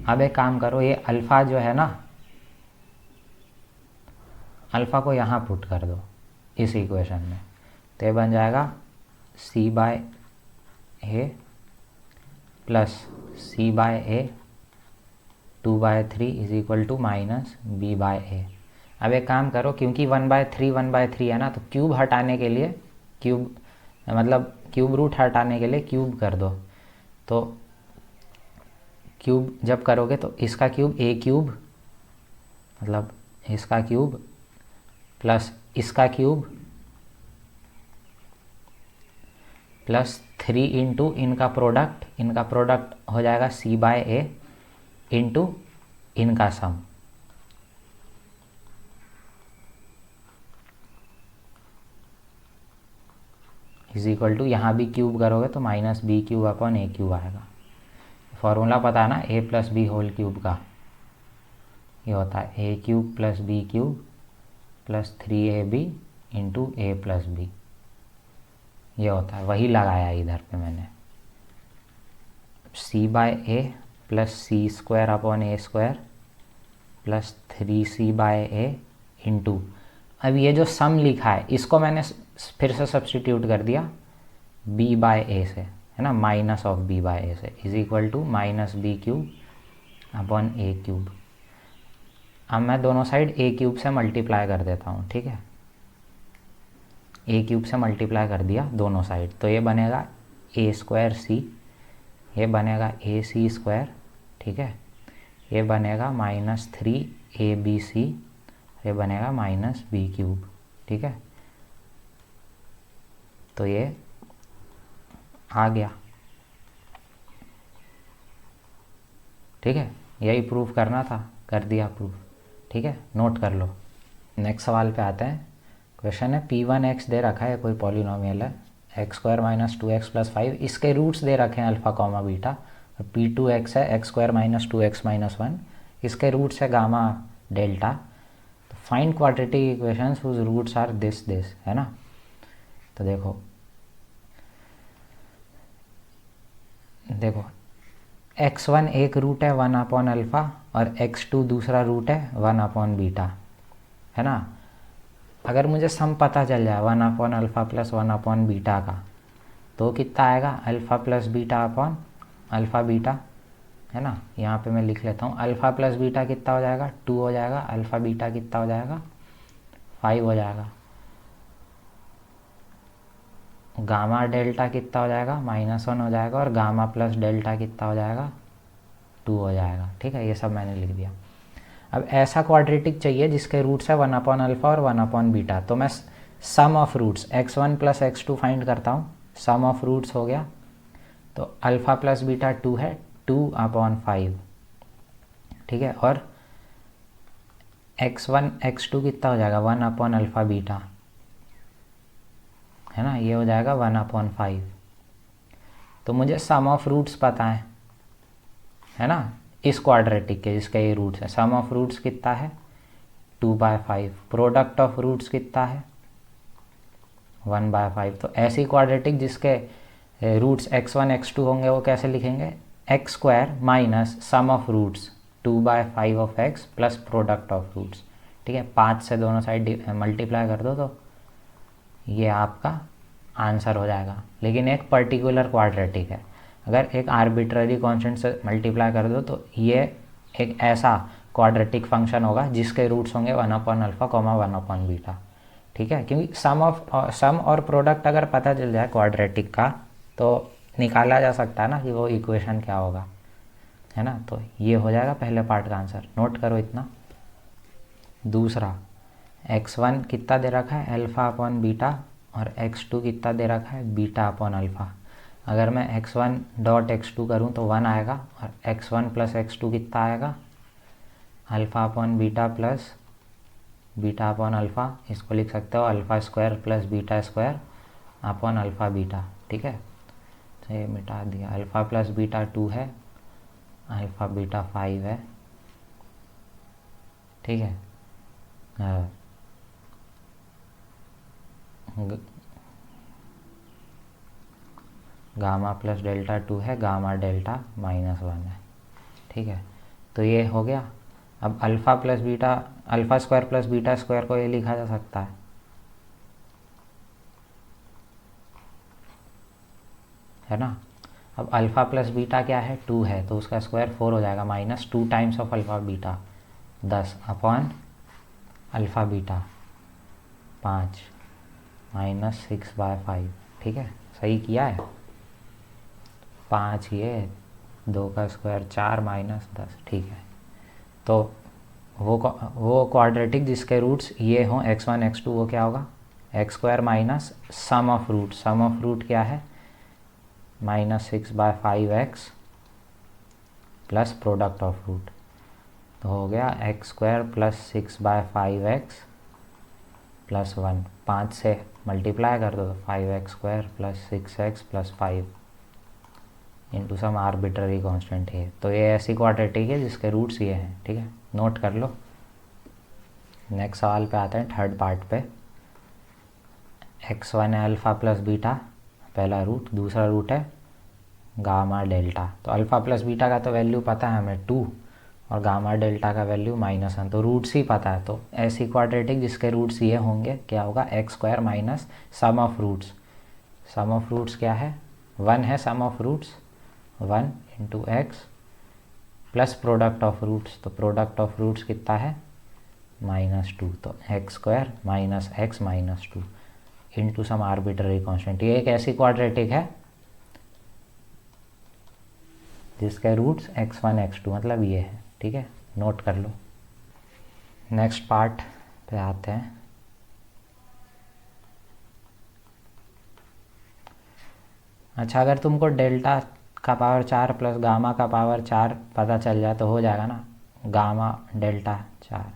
अब एक काम करो, ये अल्फ़ा जो है ना, अल्फ़ा को यहाँ पुट कर दो इस इक्वेशन में, तो ये बन जाएगा C by A plus C by A 2/3 is equal to minus B by A. अब एक काम करो, क्योंकि 1/3 है ना, तो क्यूब हटाने के लिए क्यूब मतलब क्यूब रूट हटाने के लिए क्यूब कर दो। तो क्यूब जब करोगे तो इसका क्यूब ए क्यूब, मतलब इसका क्यूब प्लस इसका क्यूब प्लस 3 इंटू इनका प्रोडक्ट हो जाएगा सी बाय ए इंटू इनका सम। इज इक्वल टू, यहाँ भी क्यूब करोगे तो माइनस बी क्यूब अपॉन ए क्यूब आएगा। फॉर्मूला पता है ना, A plus B whole cube का, ये होता है A cube plus B cube plus 3ab into A plus B, ये होता है, वही लगाया इधर पे मैंने। C by A plus C square upon A square plus 3c by A into, अब ये जो सम लिखा है इसको मैंने फिर से सब्सटीट्यूट कर दिया b बाय ए से, है ना, minus of b by a से, is equal to minus B cube upon A cube. अब मैं दोनों साइड ए क्यूब से मल्टीप्लाई कर देता हूँ, ठीक है, ए क्यूब से मल्टीप्लाई कर दिया दोनों साइड, तो ये बनेगा ए स्क्वायर सी, ये बनेगा ए सी स्क्वायर, ठीक है, ये बनेगा माइनस 3abc, ये बनेगा माइनस बी क्यूब, ठीक है। तो ये आ गया, ठीक है, यही प्रूफ करना था, कर दिया प्रूफ, ठीक है, नोट कर लो। नेक्स्ट सवाल पे आते हैं। क्वेश्चन है p1x दे रखा है, कोई पॉलिनोमियल है, x square minus 2x plus 5, इसके रूट्स दे रखे हैं अल्फ़ा कॉमा बीटा, और p2x है x square minus 2x minus 1, इसके रूट्स है गामा डेल्टा। तो find quadratic equations whose roots are this, है ना। तो देखो x1 एक रूट है 1 अपॉन अल्फ़ा और x2 दूसरा रूट है 1 अपॉन बीटा, है ना। अगर मुझे सम पता चल जाए 1 upon alpha plus 1 upon beta का, तो कितना आएगा, alpha plus beta upon alpha beta, है ना। यहाँ पे मैं लिख लेता हूँ, अल्फ़ा प्लस बीटा कितना हो जाएगा, 2 हो जाएगा, अल्फ़ा बीटा कितना हो जाएगा, 5 हो जाएगा, गामा डेल्टा कितना हो जाएगा, -1 हो जाएगा, और गामा प्लस डेल्टा कितना हो जाएगा, 2 हो जाएगा, ठीक है, ये सब मैंने लिख दिया। अब ऐसा क्वाड्रेटिक चाहिए जिसके रूट्स है 1 अपॉन अल्फ़ा और 1 अपॉन बीटा, तो मैं sum of roots x1 plus x2 find करता हूँ, सम ऑफ रूट्स हो गया, तो अल्फ़ा प्लस बीटा 2 है, 2 अपॉन 5, ठीक है, और x1 x2 कितना हो जाएगा, 1 अपॉन अल्फ़ा बीटा, है ना, ये हो जाएगा 1 अपॉन 5। तो मुझे सम ऑफ रूट्स पता है ना, इस क्वाड्रेटिक के जिसके ये रूट्स है, सम ऑफ रूट्स कितना है, 2/5, प्रोडक्ट ऑफ रूट्स कितना है, 1/5। तो ऐसी क्वाड्रेटिक जिसके रूट्स x1 x2 होंगे वो कैसे लिखेंगे, x square minus sum of roots 2/5 of x plus product of roots, ठीक है, 5 से दोनों साइड मल्टीप्लाई कर दो तो ये आपका आंसर हो जाएगा। लेकिन एक पर्टिकुलर क्वाड्रेटिक है, अगर एक आर्बिट्ररी कांस्टेंट से मल्टीप्लाई कर दो तो ये एक ऐसा क्वाड्रेटिक फंक्शन होगा जिसके रूट्स होंगे 1 upon alpha comma 1 upon beta, ठीक है। क्योंकि सम और प्रोडक्ट अगर पता चल जाए क्वाड्रेटिक का तो निकाला जा सकता है ना कि वो इक्वेशन क्या होगा, है ना। तो ये हो जाएगा पहले पार्ट का आंसर, नोट करो इतना। दूसरा, x1 कितना दे रखा है, अल्फ़ा अपॉन बीटा, और x2 कितना दे रखा है, बीटा अपॉन अल्फ़ा। अगर मैं x1 डॉट x2 करूँ तो 1 आएगा, और x1 प्लस x2 कितना आएगा, alpha upon beta plus beta upon alpha, इसको लिख सकते हो alpha square plus beta square upon alpha beta, ठीक है। तो ये मिटा दिया, अल्फ़ा प्लस बीटा 2 है, अल्फ़ा बीटा 5 है, ठीक है। गामा प्लस डेल्टा 2 है, गामा डेल्टा -1 है, ठीक है। तो ये हो गया। अब alpha plus beta, alpha square plus beta square को ये लिखा जा सकता है ना। अब अल्फ़ा प्लस बीटा क्या है, 2 है, तो उसका स्क्वायर 4 हो जाएगा, -2 times of alpha beta 10 upon alpha beta 5 -6/5, ठीक है, सही किया है। 5 ये 2 का स्क्वायर 4 -10, ठीक है। तो वो क्वाड्रेटिक जिसके रूट्स ये हों x1 x2, वो क्या होगा, x² minus sum of root, sum of root क्या है -6/5x plus product of root, तो हो गया x² प्लस 6/5x प्लस 1, 5 से मल्टीप्लाई कर दो तो 5x² plus 6x plus 5 into some arbitrary constant है। तो ये ऐसी क्वाड्रेटिक है जिसके रूट्स ये हैं, ठीक है, नोट कर लो। नेक्स्ट सवाल पे आते हैं, थर्ड पार्ट पे। x1 है अल्फ़ा प्लस बीटा, पहला रूट, दूसरा रूट है गामा डेल्टा। तो अल्फ़ा प्लस बीटा का तो वैल्यू पता है हमें 2 और गामा डेल्टा का वैल्यू -1, तो रूट्स ही पता है। तो ऐसी क्वाड्रेटिक जिसके रूट्स ये होंगे, क्या होगा, x² minus sum of roots, sum of roots क्या है 1 है, sum of roots 1 into X plus product of roots, तो प्रोडक्ट ऑफ रूट्स कितना है -2, तो x² minus x -2 into some arbitrary constant. ये एक ऐसी क्वाड्रेटिक है जिसके रूट्स x1 x2 मतलब ये है, ठीक है, नोट कर लो। नेक्स्ट पार्ट पे आते हैं। अच्छा, अगर तुमको डेल्टा का पावर 4 प्लस गामा का पावर 4 पता चल जाए तो हो जाएगा ना, गामा डेल्टा 4,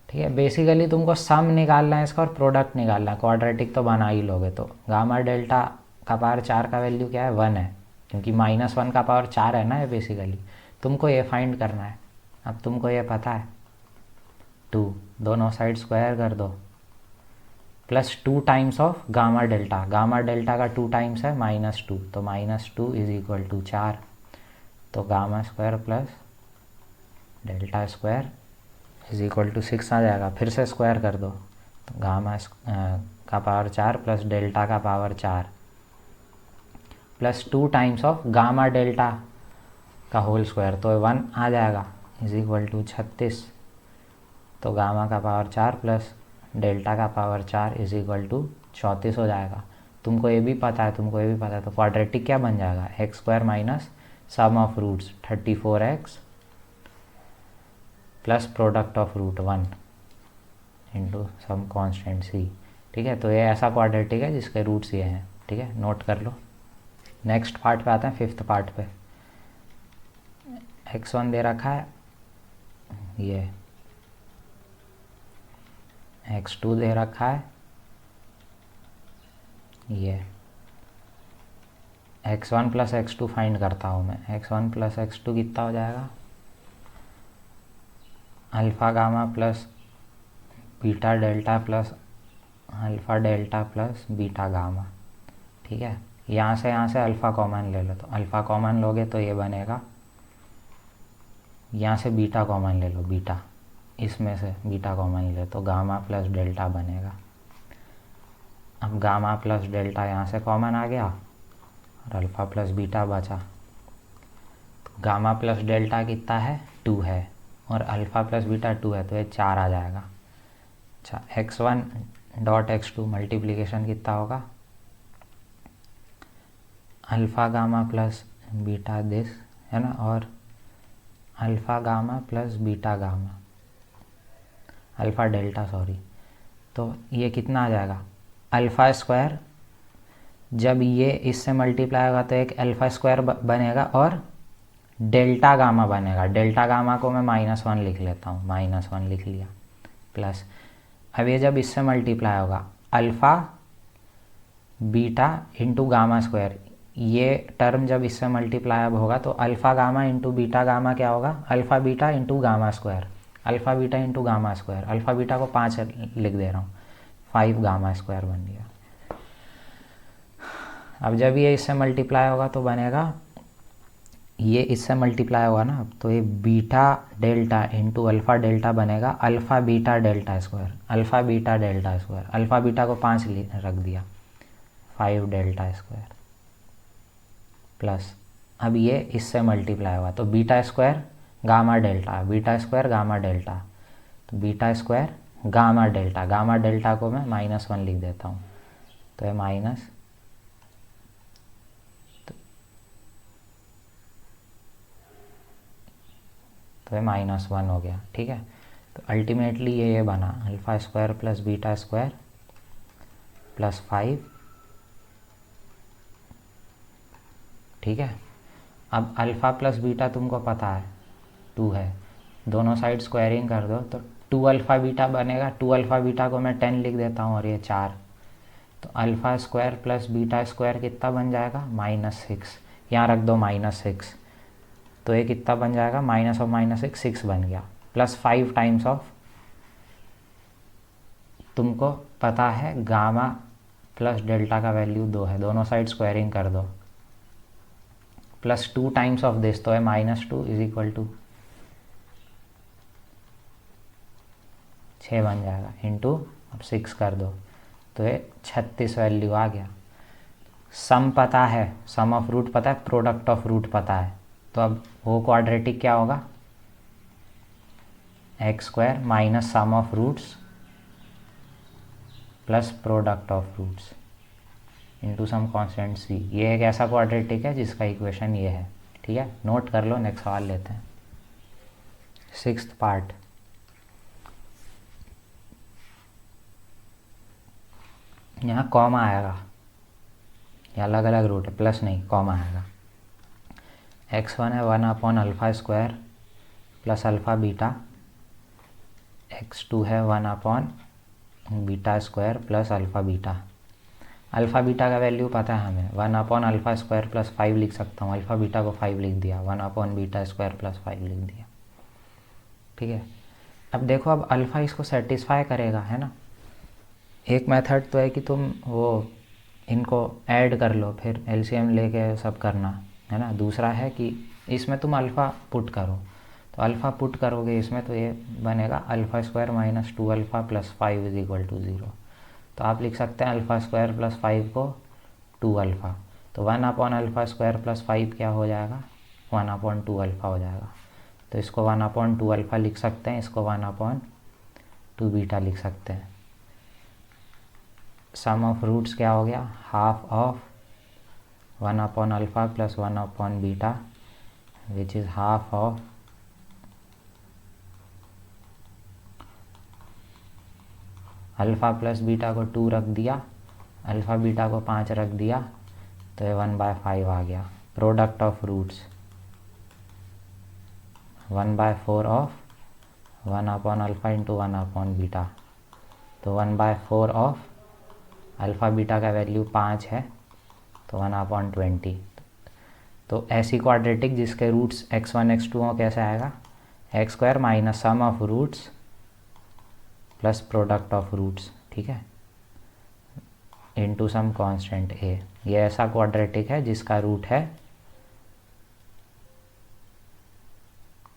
ठीक है। बेसिकली तुमको सम निकालना है इसका और प्रोडक्ट निकालना है, क्वाड्रेटिक तो बना ही लोगे। तो गामा डेल्टा का पावर 4 का वैल्यू क्या है 1 है, क्योंकि -1 का पावर 4 है ना ये, बेसिकली तुमको ये फाइंड करना है। अब तुमको ये पता है 2, दोनों साइड स्क्वायर कर दो, plus 2 times of gamma delta, gamma delta का 2 टाइम्स है -2, तो -2 इज इक्वल टू 4, तो gamma square plus delta square is equal to 6 आ जाएगा। फिर से स्क्वायर कर दो, तो गामा का पावर 4 प्लस डेल्टा का power 4 plus 2 times of gamma delta का होल स्क्वायर, तो 1 आ जाएगा, इज इक्वल टू 36, तो गामा का पावर 4 प्लस डेल्टा का पावर 4 इज इक्वल टू 34 हो जाएगा। तुमको ये भी पता है, तुमको ये भी पता है, तो क्वाड्रेटिक क्या बन जाएगा, x² minus sum of roots 34x plus product of root 1 into some constant c, ठीक है। तो ये ऐसा क्वाड्रेटिक है जिसके रूट्स ये हैं, ठीक है, नोट कर लो। नेक्स्ट पार्ट पे आते हैं, फिफ्थ पार्ट पे। x1 दे रखा है, ये x2 दे रखा है, ये x1 प्लस x2 फाइंड करता हूँ मैं। x1 प्लस x2 कितना हो जाएगा, alpha gamma plus beta delta plus alpha delta plus beta gamma, ठीक है। यहाँ से अल्फ़ा कॉमन ले लो, तो अल्फ़ा कॉमन लोगे तो ये बनेगा, यहाँ से बीटा कॉमन ले लो, बीटा इसमें से बीटा कॉमन ले तो गामा प्लस डेल्टा बनेगा। अब गामा प्लस डेल्टा यहाँ से कॉमन आ गया और अल्फ़ा प्लस बीटा बचा, तो गामा प्लस डेल्टा कितना है 2 है और अल्फ़ा प्लस बीटा 2 है, तो ये 4 आ जाएगा। अच्छा, x1 डॉट x2 मल्टीप्लिकेशन कितना होगा, alpha gamma plus beta this है ना, और alpha gamma plus beta gamma, alpha delta sorry, तो ये कितना आ जाएगा, अल्फ़ा स्क्वायर, जब ये इससे मल्टीप्लाई होगा तो एक अल्फ़ा स्क्वायर बनेगा और डेल्टा गामा बनेगा। डेल्टा गामा को मैं -1 लिख लेता हूँ, -1 लिख लिया, प्लस अब ये जब इससे मल्टीप्लाई होगा alpha beta into gamma square, ये टर्म जब इससे मल्टीप्लाई अब होगा तो alpha gamma into beta gamma क्या होगा, alpha beta into gamma square, alpha beta into gamma square, alpha beta को 5 लिख दे रहा हूँ, 5 गामा स्क्वायर बन गया। अब जब ये इससे मल्टीप्लाई होगा तो बनेगा, ये इससे मल्टीप्लाई होगा ना, तो ये beta delta into alpha delta बनेगा alpha beta delta square, alpha beta delta square. Alpha beta को 5 रख दिया, 5 डेल्टा स्क्वायर प्लस, अब ये इससे मल्टीप्लाई होगा तो beta square gamma delta, beta square gamma delta, तो beta square gamma delta, gamma delta को मैं -1 लिख देता हूँ, तो ये माइनस, तो ये -1 हो गया। ठीक है, तो अल्टीमेटली ये बना alpha square plus beta square plus 5। ठीक है, अब अल्फ़ा प्लस बीटा तुमको पता है 2 है, दोनों साइड स्क्वायरिंग कर दो तो 2 अल्फ़ा बीटा बनेगा। 2 अल्फ़ा बीटा को मैं 10 लिख देता हूँ और ये 4, तो alpha square plus beta square कितना बन जाएगा -6, यहाँ रख दो -6, तो ये कितना बन जाएगा, माइनस ऑफ -6 6 बन गया, प्लस 5 टाइम्स ऑफ, तुमको पता है गामा प्लस डेल्टा का वैल्यू 2 है, दोनों साइड स्क्वायरिंग कर दो, प्लस 2 टाइम्स ऑफ दिस, तो है -2 इज इक्वल टू 6 बन जाएगा, इंटू अब 6 कर दो, तो ये 36 वैल्यू आ गया। सम पता है, सम ऑफ रूट पता है, प्रोडक्ट ऑफ रूट पता है, तो अब वो क्वाड्रेटिक क्या होगा, X square minus sum of roots plus product of roots into some constant C. ये एक ऐसा क्वाड्रेटिक है जिसका इक्वेशन ये है। ठीक है, नोट कर लो, नेक्स्ट सवाल लेते हैं। 6th पार्ट, यहाँ कॉमा आएगा, ये अलग अलग रूट है, प्लस नहीं कॉमा आएगा। x1 है 1 alpha square plus alpha beta, x2 है 1 beta square plus alpha beta. Alpha beta का वैल्यू पता है हमें, 1 अल्फ़ा स्क्वायर प्लस 5 लिख सकता हूँ, अल्फ़ा बीटा को 5 लिख दिया, 1 बीटा स्क्वायर प्लस 5 लिख दिया। ठीक है, अब देखो अब अल्फ़ा इसको सेटिस्फाई करेगा, है ना। एक मेथड तो है कि तुम वो इनको ऐड कर लो, फिर एलसीएम लेके सब करना, है ना। दूसरा है कि इसमें तुम अल्फ़ा पुट करो, तो अल्फ़ा पुट करोगे इसमें तो ये बनेगा alpha square minus 2 alpha plus 5 is equal to 0। तो आप लिख सकते हैं अल्फ़ा स्क्वायर प्लस 5 को 2 अल्फ़ा, तो 1 अल्फ़ा स्क्वायर प्लस 5 क्या हो जाएगा, 1/2 अल्फ़ा हो जाएगा। तो इसको 1/2 अल्फ़ा लिख सकते हैं, इसको 1/2 बीटा लिख सकते हैं। सम ऑफ रूट्स क्या हो गया, half of 1 alpha plus 1 beta which is half of alpha plus beta को 2 रख दिया, अल्फ़ा बीटा को 5 रख दिया, तो ये 1/5 आ गया। Product of roots 1/4 of 1 alpha into 1 beta, तो 1/4 ऑफ अल्फ़ा बीटा का वैल्यू 5 है, तो 1/20। तो ऐसी क्वाड्रेटिक जिसके रूट्स x1 x2 हो कैसे आएगा, x square minus sum of roots plus product of roots, ठीक है, इनटू सम कांस्टेंट a। ये ऐसा क्वाड्रेटिक है जिसका रूट है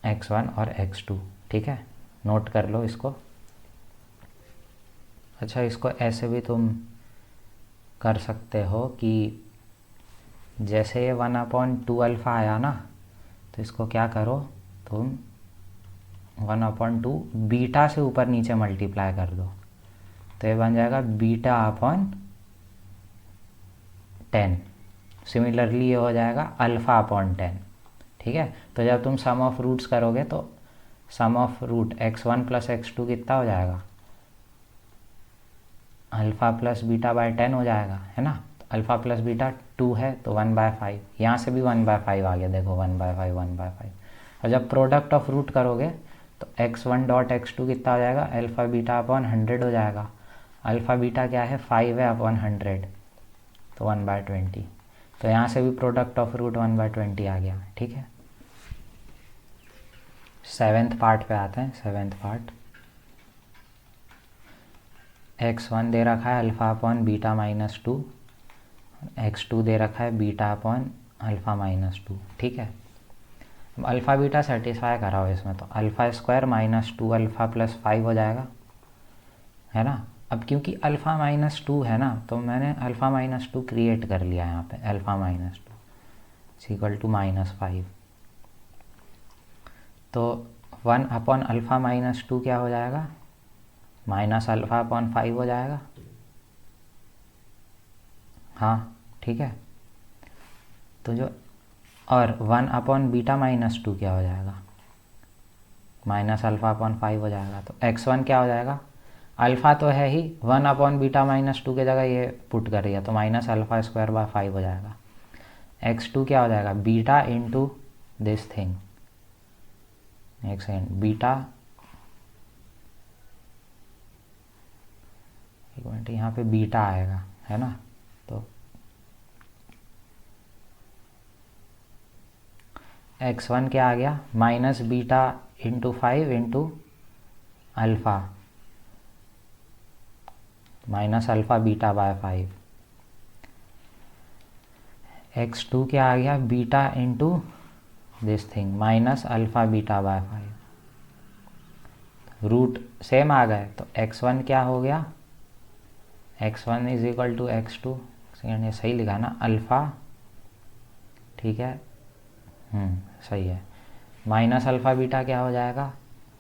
x1 और x2। ठीक है, नोट कर लो इसको। अच्छा, इसको ऐसे भी तुम कर सकते हो कि जैसे ये 1/2 अल्फ़ा आया ना, तो इसको क्या करो तुम 1/2 बीटा से ऊपर नीचे मल्टीप्लाई कर दो, तो ये बन जाएगा बीटा अपॉन 10। सिमिलरली ये हो जाएगा अल्फ़ा अपॉन 10। ठीक है, तो जब तुम सम ऑफ रूट्स करोगे तो sum of root x1 plus x2 कितना हो जाएगा, अल्फ़ा प्लस बीटा बाय 10 हो जाएगा, है ना। अल्फ़ा प्लस बीटा 2 है तो 1/5, यहाँ से भी 1/5 आ गया, देखो 1/5 1/5। और जब प्रोडक्ट ऑफ रूट करोगे तो x1 डॉट x2 कितना हो जाएगा, अल्फ़ा बीटा अपॉन 100 हो जाएगा। अल्फ़ा बीटा क्या है, 5 है अपॉन 100, तो 1/20। तो यहाँ से भी प्रोडक्ट ऑफ रूट 1/20 आ गया। ठीक है, 7th पार्ट पे आते हैं। 7th पार्ट, x1 दे रखा है अल्फ़ा अपॉन बीटा -2, x2 दे रखा है बीटा अपॉन अल्फ़ा माइनस 2, ठीक है। अब अल्फ़ा बीटा सेटिस्फाई करा हो इसमें, तो alpha square minus 2 alpha plus 5 हो जाएगा, है ना। अब क्योंकि अल्फ़ा माइनस 2 है ना, तो मैंने अल्फ़ा माइनस 2 क्रिएट कर लिया यहाँ पे, अल्फ़ा माइनस 2 इक्वल टू -5। तो 1 अपॉन अल्फ़ा माइनस 2 क्या हो जाएगा, माइनस अल्फ़ा अपॉन 5 हो जाएगा, हाँ ठीक है। तो जो और 1 अपॉन बीटा माइनस 2 क्या हो जाएगा, माइनस अल्फ़ा अपॉन 5 हो जाएगा। तो x1 क्या हो जाएगा, अल्फ़ा तो है ही, 1 अपॉन बीटा माइनस 2 के जगह ये पुट कर रही है, तो माइनस अल्फ़ा स्क्वायर बाय 5 हो जाएगा। x2 क्या हो जाएगा, बीटा इंटू दिस थिंग, एक सेकेंड, बीटा, एक मिनट, यहाँ पे बीटा आएगा, है ना। तो x1 क्या आ गया, minus beta into 5 into alpha, minus alpha beta by 5। x2 क्या आ गया, beta into this thing, minus alpha beta by 5, root same आ गए। तो x1 क्या हो गया, x1 is equal to x2, second ये सही लिखा ना, अल्फ़ा, ठीक है, सही है, माइनस अल्फ़ा बीटा क्या हो जाएगा,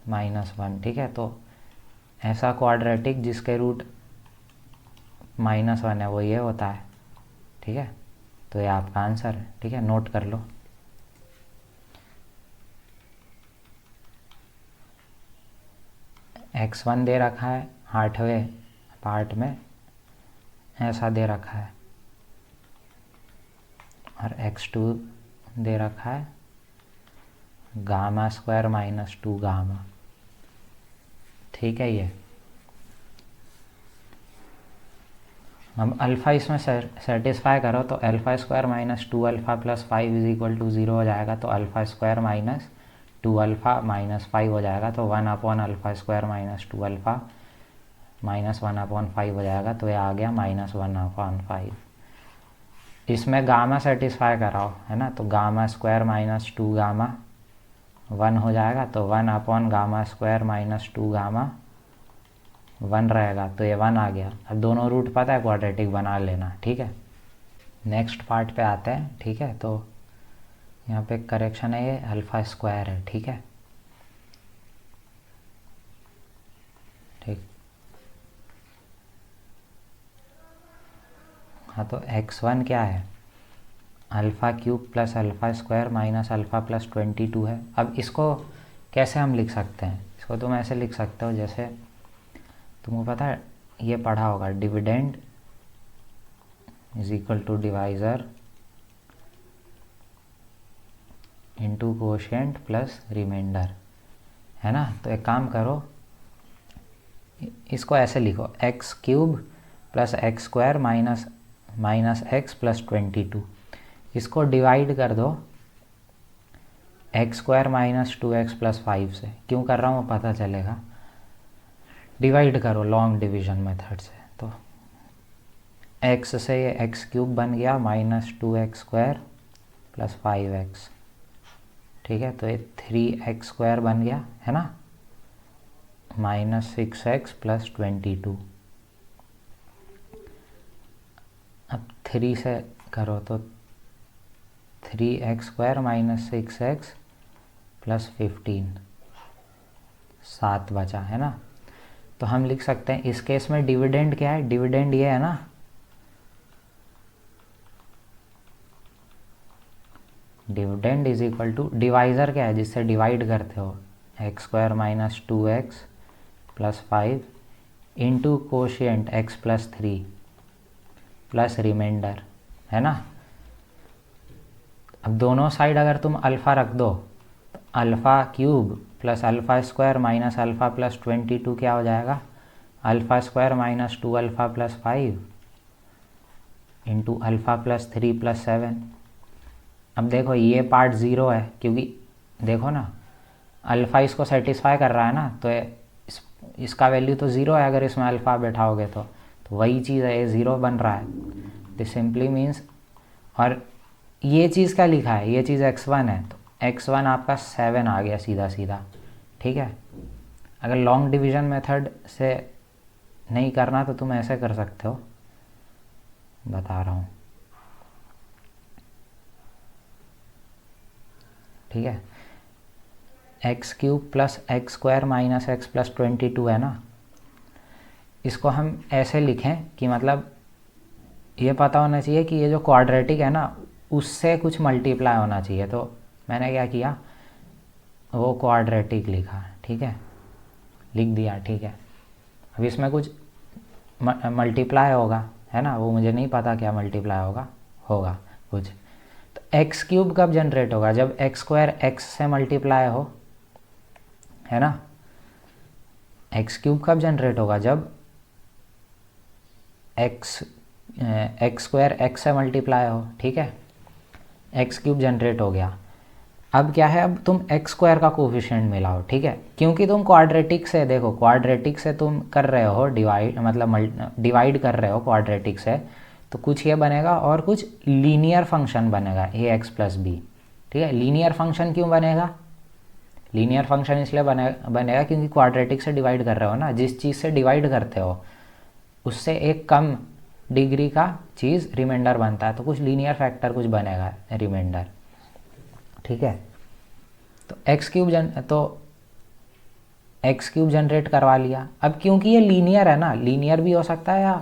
-1, ठीक है। तो ऐसा क्वाड्रेटिक जिसके रूट -1 है वो ये होता है, ठीक है। तो ये आपका आंसर है, ठीक है, नोट कर लो। x1 दे रखा है 8वें पार्ट में, ऐसा दे रखा है, और x2 दे रखा है गामा स्क्वायर -2 गामा, ठीक है। ये अब अल्फ़ा इसमें सेटिस्फाई करो, तो alpha square -2 alpha plus 5 is equal to 0 हो जाएगा। तो अल्फ़ा स्क्वायर -2 अल्फ़ा -5 हो जाएगा। तो 1 upon alpha square -2 alpha -1 upon 5 हो जाएगा। तो ये आ गया -1 अपॉन 5। इसमें गामा सेटिस्फाई कराओ, है ना। तो गामा स्क्वायर -2 गामा 1 हो जाएगा। तो 1 अपॉन गामा स्क्वायर -2 गामा 1 रहेगा। तो ये 1 आ गया। अब दोनों रूट पता है, क्वाड्रेटिक बना लेना, ठीक है। नेक्स्ट पार्ट पे आते हैं, ठीक है। तो यहाँ पे करेक्शन है, ये अल्फ़ा स्क्वायर है, ठीक है, ठीक। हाँ, तो x1 क्या है, alpha cube plus alpha square minus alpha plus 22 है। अब इसको कैसे हम लिख सकते हैं, इसको तुम ऐसे लिख सकते हो, जैसे तुमको पता है ये पढ़ा होगा, dividend is equal to divisor into quotient plus remainder, है ना। तो एक काम करो, इसको ऐसे लिखो, x cube plus x square minus x plus 22। इसको डिवाइड कर दो एक्स स्क्वायर -2x प्लस 5 से। क्यों कर रहा हूँ पता चलेगा, डिवाइड करो लॉन्ग डिवीजन मेथड से। तो x से ये एक्स क्यूब बन गया -2x स्क्वायर प्लस 5x, ठीक है। तो ये 3x स्क्वायर बन गया, है ना, -6x प्लस 22। अब 3 से करो तो 3x स्क्वायर -6x प्लस 15, 7 बचा, है ना। तो हम लिख सकते हैं इस केस में डिविडेंड क्या है, डिविडेंड ये है ना, dividend is equal to divisor क्या है, जिससे डिवाइड करते हो, x square -2x plus 5 into quotient x plus 3 plus remainder, है ना। अब दोनों साइड अगर तुम अल्फ़ा रख दो, तो alpha cube plus alpha square minus alpha plus 22 क्या हो जाएगा, alpha square -2 alpha plus 5 into alpha plus 3 plus 7। अब देखो ये पार्ट 0 है, क्योंकि देखो ना अल्फ़ा इसको सेटिस्फाई कर रहा है ना, तो इसका वैल्यू तो 0 है अगर इसमें अल्फ़ा बैठाओगे तो वही चीज़ है, ये 0 बन रहा है। दिस सिंपली मीन्स, और ये चीज़ क्या लिखा है, ये चीज़ x1 है, तो x1 आपका 7 आ गया सीधा सीधा। ठीक है, अगर लॉन्ग डिवीज़न मेथड से नहीं करना तो तुम ऐसे कर सकते हो, बता रहा हूँ। ठीक है, x³ plus x² minus x plus 22 है ना, इसको हम ऐसे लिखें कि मतलब ये पता होना चाहिए कि ये जो क्वाड्रेटिक है ना उससे कुछ मल्टीप्लाई होना चाहिए। तो मैंने क्या किया, वो क्वाड्रेटिक लिखा। ठीक है, लिख दिया। ठीक है, अब इसमें कुछ मल्टीप्लाई होगा, है ना, वो मुझे नहीं पता क्या मल्टीप्लाई होगा कुछ। तो x³ कब जनरेट होगा, जब x² x से मल्टीप्लाई हो, है ना। x³ कब जनरेट होगा, जब x² x से मल्टीप्लाई हो। ठीक है, x³ जनरेट हो गया। अब क्या है, अब तुम x² का कोफिशिएंट मिलाओ। ठीक है, क्योंकि तुम क्वाड्रेटिक से, देखो क्वाड्रेटिक से तुम कर रहे हो डिवाइड, मतलब डिवाइड कर रहे हो क्वाड्रेटिक से, तो कुछ ये बनेगा और कुछ लीनियर फंक्शन बनेगा ax प्लस b। ठीक है, लीनियर फंक्शन क्यों बनेगा, लीनियर फंक्शन इसलिए बनेगा क्योंकि क्वाड्रेटिक से डिवाइड कर रहे हो ना, जिस चीज़ से डिवाइड करते हो उससे एक कम डिग्री का चीज़ रिमाइंडर बनता है, तो कुछ लीनियर फैक्टर कुछ बनेगा रिमाइंडर। ठीक है, तो x³ जनरेट करवा लिया। अब क्योंकि ये लीनियर है ना, लीनियर भी हो सकता है या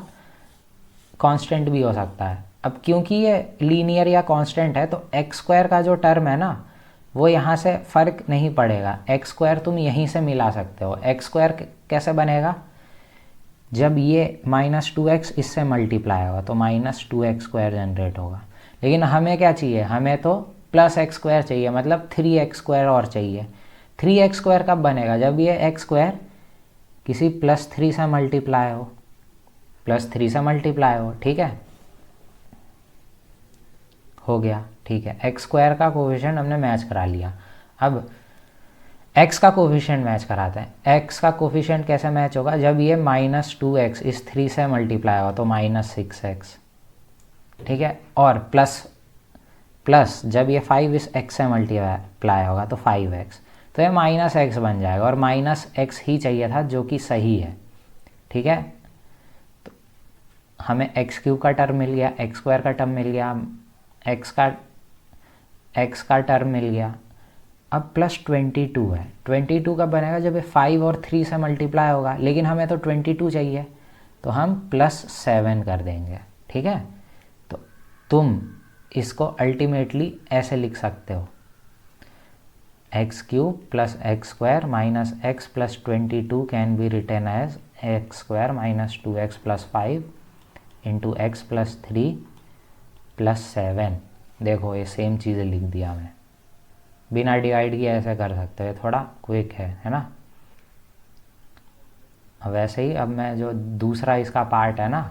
कांस्टेंट भी हो सकता है। अब क्योंकि ये लीनियर या कांस्टेंट है तो x² का जो टर्म है ना वो यहाँ से फ़र्क नहीं पड़ेगा, x² तुम यहीं से मिला सकते हो। x² कैसे बनेगा, जब ये -2x इससे मल्टीप्लाई होगा तो -2x² जनरेट होगा। लेकिन हमें क्या चाहिए, हमें तो +x² चाहिए, मतलब 3x² और चाहिए। 3x² कब बनेगा, जब ये x² किसी +3 से मल्टीप्लाई हो, +3 से मल्टीप्लाई हो। ठीक है, हो गया। ठीक है, x² का कोफिशिएंट हमने मैच करा लिया। अब x का कोफिशिएंट मैच कराते हैं। x का कोफिशिएंट कैसे मैच होगा, जब ये -2x इस 3 से मल्टीप्लाई होगा तो -6x। ठीक है, और प्लस जब ये 5 इस x से मल्टीप्लाई होगा तो 5x, तो ये -x बन जाएगा, और -x ही चाहिए था जो कि सही है। ठीक है, तो हमें x³ का टर्म मिल गया, x² का टर्म मिल गया, x का टर्म मिल गया। अब +22 है, 22 कब बनेगा, जब ये 5 और 3 से मल्टीप्लाई होगा, लेकिन हमें तो 22 चाहिए तो हम +7 कर देंगे। ठीक है, तो तुम इसको अल्टीमेटली ऐसे लिख सकते हो, x³ plus x² minus x plus 22 can be written as x² minus 2x plus 5 into x plus 3 plus 7। देखो ये सेम चीज़ें लिख दिया मैं, बिना डिवाइड किए ऐसे कर सकते हो, थोड़ा क्विक है ना। वैसे ही अब मैं जो दूसरा इसका पार्ट है ना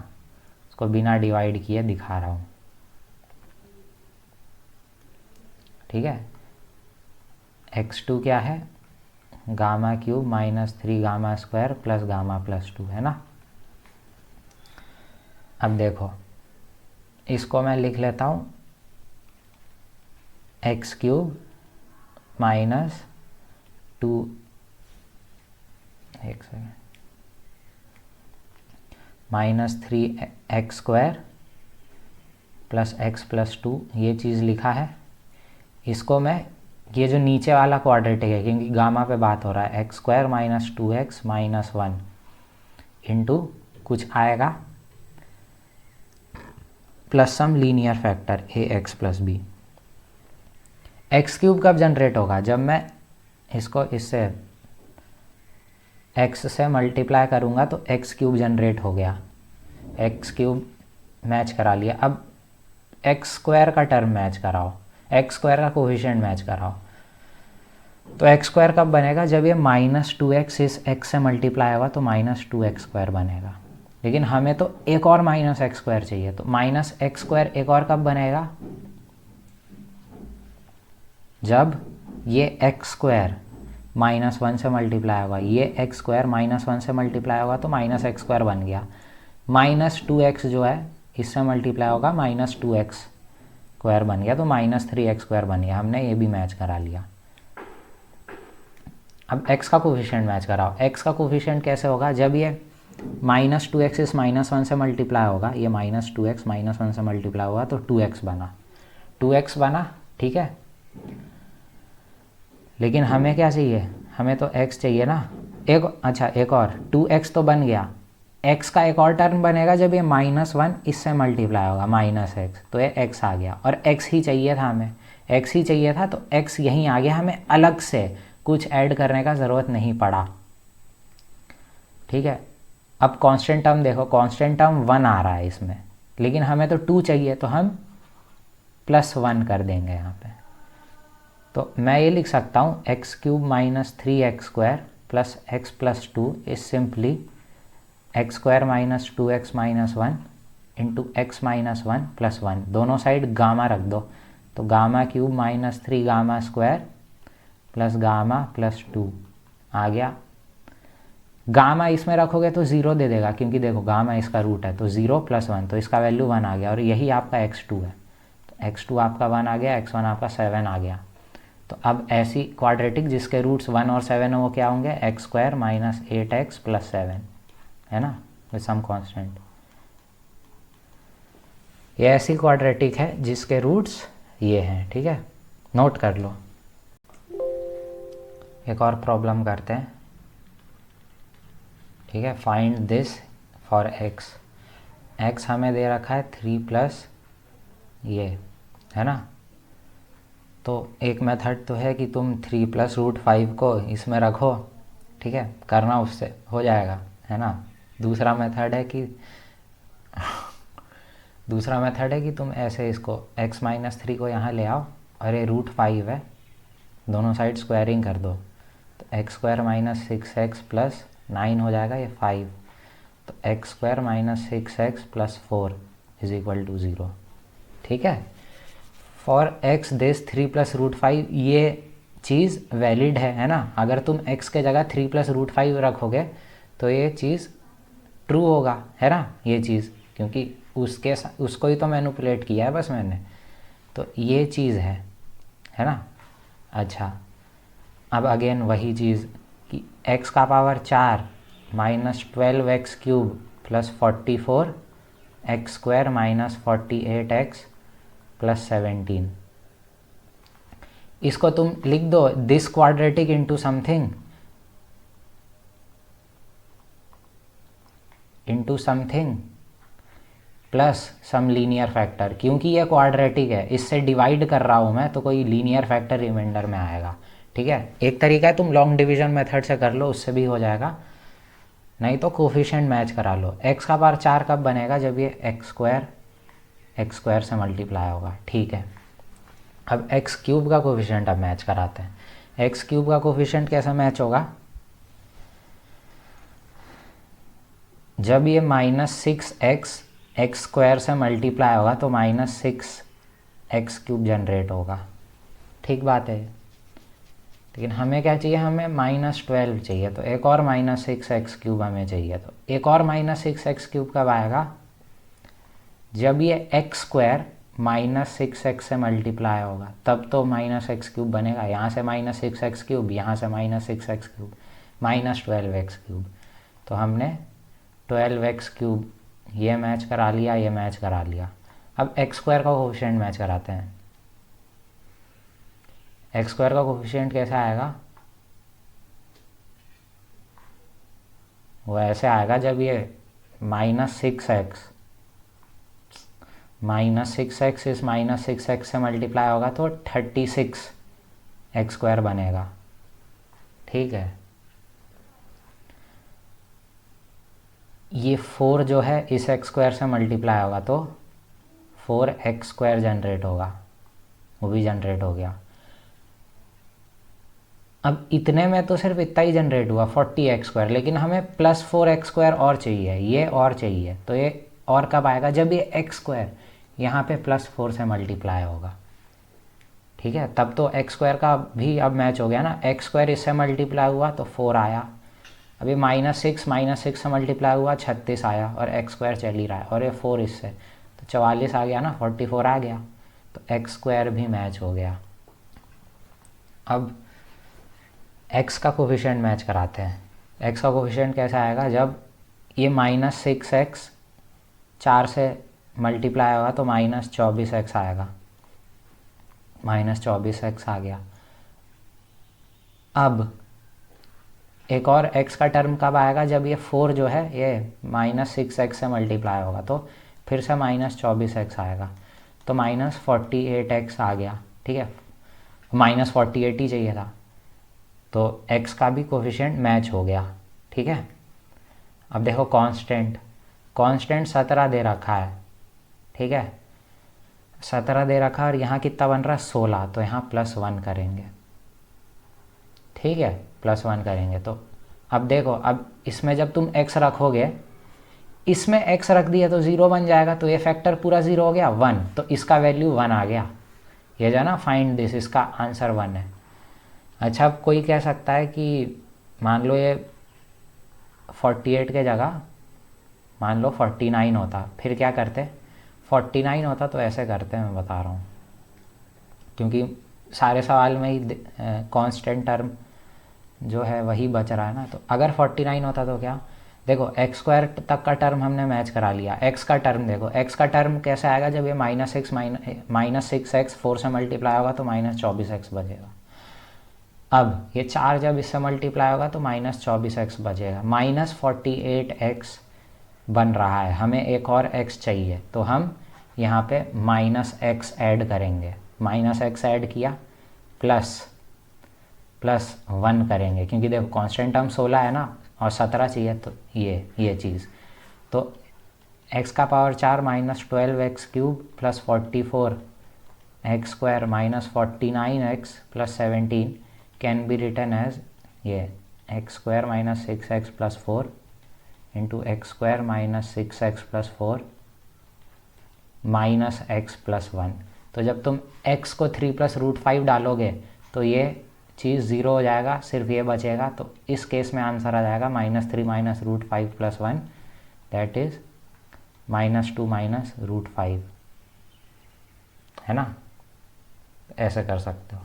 उसको बिना डिवाइड किए दिखा रहा हूँ। ठीक है, x2 क्या है, Γ³ माइनस 3Γ² प्लस Γ+2 है ना। अब देखो इसको मैं लिख लेता हूँ x³ माइनस 2, एक second, -3x² plus x plus 2, ये चीज़ लिखा है। इसको मैं, ये जो नीचे वाला क्वाड्रेटिक है क्योंकि गामा पे बात हो रहा है, x² minus 2x minus 1 into कुछ आएगा plus some linear factor ax plus b। x³ कब जनरेट होगा, जब मैं इसको इससे x से मल्टीप्लाई करूँगा तो x³ जनरेट हो गया, x³ मैच करा लिया। अब x² का टर्म मैच कराओ, x² का कोफिशिएंट मैच कराओ, तो x² कब बनेगा, जब ये -2x इस x से मल्टीप्लाई होगा तो -2x² बनेगा। लेकिन हमें तो एक और -x² चाहिए, तो -x² एक और कब बनेगा, जब ये x² -1 से मल्टीप्लाई होगा, ये x² -1 से मल्टीप्लाई होगा तो -x² बन गया। -2x जो है इससे मल्टीप्लाई होगा -2x² बन गया, तो -3x² बन गया। हमने ये भी मैच करा लिया। अब x का कोफिशिएंट मैच कराओ। x का कोफिशिएंट कैसे होगा, जब ये -2x इस -1 से मल्टीप्लाई होगा, ये -2x -1 से मल्टीप्लाई होगा तो 2x बना, 2x बना, ठीक है। लेकिन हमें क्या चाहिए, हमें तो x चाहिए ना। एक और 2x तो बन गया, x का एक और टर्म बनेगा जब ये -1 इससे मल्टीप्लाई होगा -x, तो ये x आ गया। और x ही चाहिए था हमें, x ही चाहिए था, तो x यहीं आ गया, हमें अलग से कुछ ऐड करने का ज़रूरत नहीं पड़ा, ठीक है। अब कांस्टेंट टर्म देखो, कांस्टेंट टर्म 1 आ रहा है इसमें, लेकिन हमें तो 2 चाहिए, तो हम +1 कर देंगे यहाँ पे। तो मैं ये लिख सकता हूँ x³ - 3x² + x + 2 is simply x² - 2x - 1 into x - 1 + 1। दोनों साइड गामा रख दो, तो Γ³ - 3Γ² + Γ + 2 आ गया। गामा इसमें रखोगे तो 0 दे देगा, क्योंकि देखो गामा इसका रूट है, तो 0 + 1, तो इसका वैल्यू 1 आ गया। और यही आपका x2 है, तो x2 आपका 1 आ गया, x1 आपका 7 आ गया। तो अब ऐसी क्वाड्रेटिक जिसके रूट्स 1 और 7 है वो क्या होंगे, x² - 8x + 7, है ना, विद सम कांस्टेंट। ये ऐसी क्वाड्रेटिक है जिसके रूट्स ये हैं, ठीक है, नोट कर लो। एक और प्रॉब्लम करते हैं, ठीक है। फाइंड दिस फॉर x हमें दे रखा है 3+ ये, है ना। तो एक मेथड तो है कि तुम 3 + √5 को इसमें रखो, ठीक है, करना उससे हो जाएगा, है ना। दूसरा मेथड है कि तुम ऐसे इसको x - 3 को यहाँ ले आओ, और ये √5 है, दोनों साइड स्क्वायरिंग कर दो, तो x² - 6x + 9 हो जाएगा, ये 5, तो x² - 6x + 4 = 0, ठीक है। फॉर x दिस 3 + √5, ये चीज़ वैलिड है ना। अगर तुम x के जगह 3 + √5 रखोगे तो ये चीज़ ट्रू होगा, है ना, ये चीज़, क्योंकि उसको ही तो मैनिपुलेट किया है बस मैंने, तो ये चीज़ है ना। अच्छा, अब अगेन वही चीज़ कि x का पावर 4 - 12x³ + 44 x² - 48x + 17। इसको तुम लिख दो this quadratic into something plus some linear factor, क्योंकि ये क्वाड्रेटिक है, इससे डिवाइड कर रहा हूँ मैं, तो कोई लीनियर फैक्टर रिमाइंडर में आएगा, ठीक है। एक तरीका है तुम लॉन्ग डिवीजन मेथड से कर लो, उससे भी हो जाएगा, नहीं तो कोफिशिएंट मैच करा लो। x का पावर 4 कब बनेगा, जब ये x² से मल्टीप्लाई होगा, ठीक है। अब x³ का कोफिशिएंट अब मैच कराते हैं। x³ का कोफिशिएंट कैसा मैच होगा, जब ये -6x x² से मल्टीप्लाई होगा तो -6x³ जनरेट होगा, ठीक बात है। लेकिन हमें क्या चाहिए, हमें -12 चाहिए, तो एक और -6x³ हमें चाहिए। तो एक और -6x³ कब आएगा, जब ये x² -6x से मल्टीप्लाई होगा, तब तो -x³ बनेगा। यहाँ से -6x³, यहाँ से -6x³ -12x³, तो हमने 12x³ ये मैच करा लिया, ये मैच करा लिया। अब x² का कोफिशिएंट मैच कराते हैं। x² का कोफिशिएंट कैसा आएगा, वो ऐसे आएगा, जब ये -6x इस -6x से मल्टीप्लाई होगा तो 36x² बनेगा, ठीक है। ये 4 जो है इस x² से मल्टीप्लाई होगा तो 4x² जनरेट होगा, वो भी जनरेट हो गया। अब इतने में तो सिर्फ इतना ही जनरेट हुआ 40x², लेकिन हमें +4x² और चाहिए, ये और चाहिए, तो ये और कब आएगा, जब ये x² यहाँ पे +4 से मल्टीप्लाई होगा, ठीक है। तब तो x² का भी अब मैच हो गया ना, x² इससे मल्टीप्लाई हुआ तो 4 आया, अभी -6 से मल्टीप्लाई हुआ 36 आया, और x² चल ही रहा है, और ये 4 इससे, तो 44 आ गया ना, 44 आ गया, तो एक्स स्क्वायर भी मैच हो गया। अब एक्स का कोफिशिएंट मैच कराते हैं। एक्स का कोफिशिएंट कैसा आएगा, जब ये -6x 4 से मल्टीप्लाई होगा तो -24x आएगा, -24x आ गया। अब एक और x का टर्म कब आएगा, जब ये 4 जो है ये -6x से मल्टीप्लाई होगा, तो फिर से -24x आएगा, तो -48x आ गया। ठीक है, -48 ही चाहिए था, तो x का भी कोफिशिएंट मैच हो गया। ठीक है, अब देखो कांस्टेंट 17 दे रखा है। ठीक है, 17 दे रखा है और यहाँ कितना बन रहा है 16, तो यहाँ +1 करेंगे। ठीक है, +1 करेंगे, तो अब देखो, अब इसमें जब तुम x रखोगे, इसमें x रख दिया तो 0 बन जाएगा, तो ये फैक्टर पूरा 0 हो गया 1, तो इसका वैल्यू 1 आ गया। ये जो है ना फाइंड दिस, इसका आंसर 1 है। अच्छा, अब कोई कह सकता है कि मान लो ये 48 के जगह मान लो 49 होता, फिर क्या करते, 49 होता तो ऐसे करते, मैं बता रहा हूँ, क्योंकि सारे सवाल में ही कांस्टेंट टर्म जो है वही बच रहा है ना। तो अगर 49 होता तो क्या, देखो एक्स स्क्वायर तक का टर्म हमने मैच करा लिया। एक्स का टर्म देखो, एक्स का टर्म कैसे आएगा, जब ये -6x 4 से मल्टीप्लाई होगा तो -24x बचेगा। अब ये 4 जब इससे मल्टीप्लाई होगा तो -24x बचेगा, -48x बन रहा है, हमें एक और x चाहिए, तो हम यहाँ पे -x ऐड करेंगे, -x ऐड किया, +1 करेंगे, क्योंकि देखो कांस्टेंट टर्म 16 है ना और 17 चाहिए, तो ये चीज़, तो x का power 4 -12x³ + 44 x square -49x + 17 can be written as ये x square -6x + 4 into x square -6x + 4 -x + 1। तो जब तुम x को 3 + √5 डालोगे तो ये चीज़ 0 हो जाएगा, सिर्फ ये बचेगा, तो इस केस में आंसर आ जाएगा -3 - √5 + 1, दैट इज़ -2 - √5, है ना। ऐसे कर सकते हो।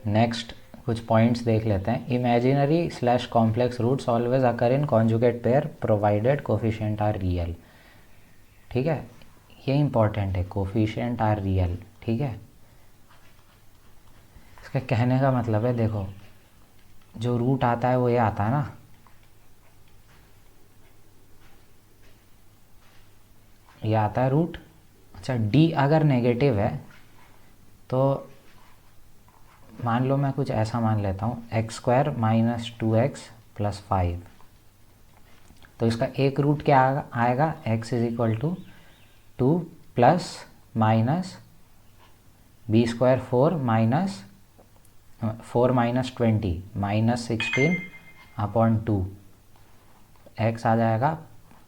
नेक्स्ट कुछ पॉइंट्स देख लेते हैं। Imaginary / complex roots always occur in conjugate pair provided coefficient are real. ठीक है, ये इंपॉर्टेंट है, कोफिशिएंट आर रियल। ठीक है, इसके कहने का मतलब है, देखो जो रूट आता है वो ये आता है ना, ये आता है रूट। अच्छा, d अगर नेगेटिव है तो मान लो मैं कुछ ऐसा मान लेता हूँ, x स्क्वायर -2x + 5, तो इसका एक रूट क्या आएगा, x = 2 + b स्क्वायर 4 - 20 -16/2, x आ जाएगा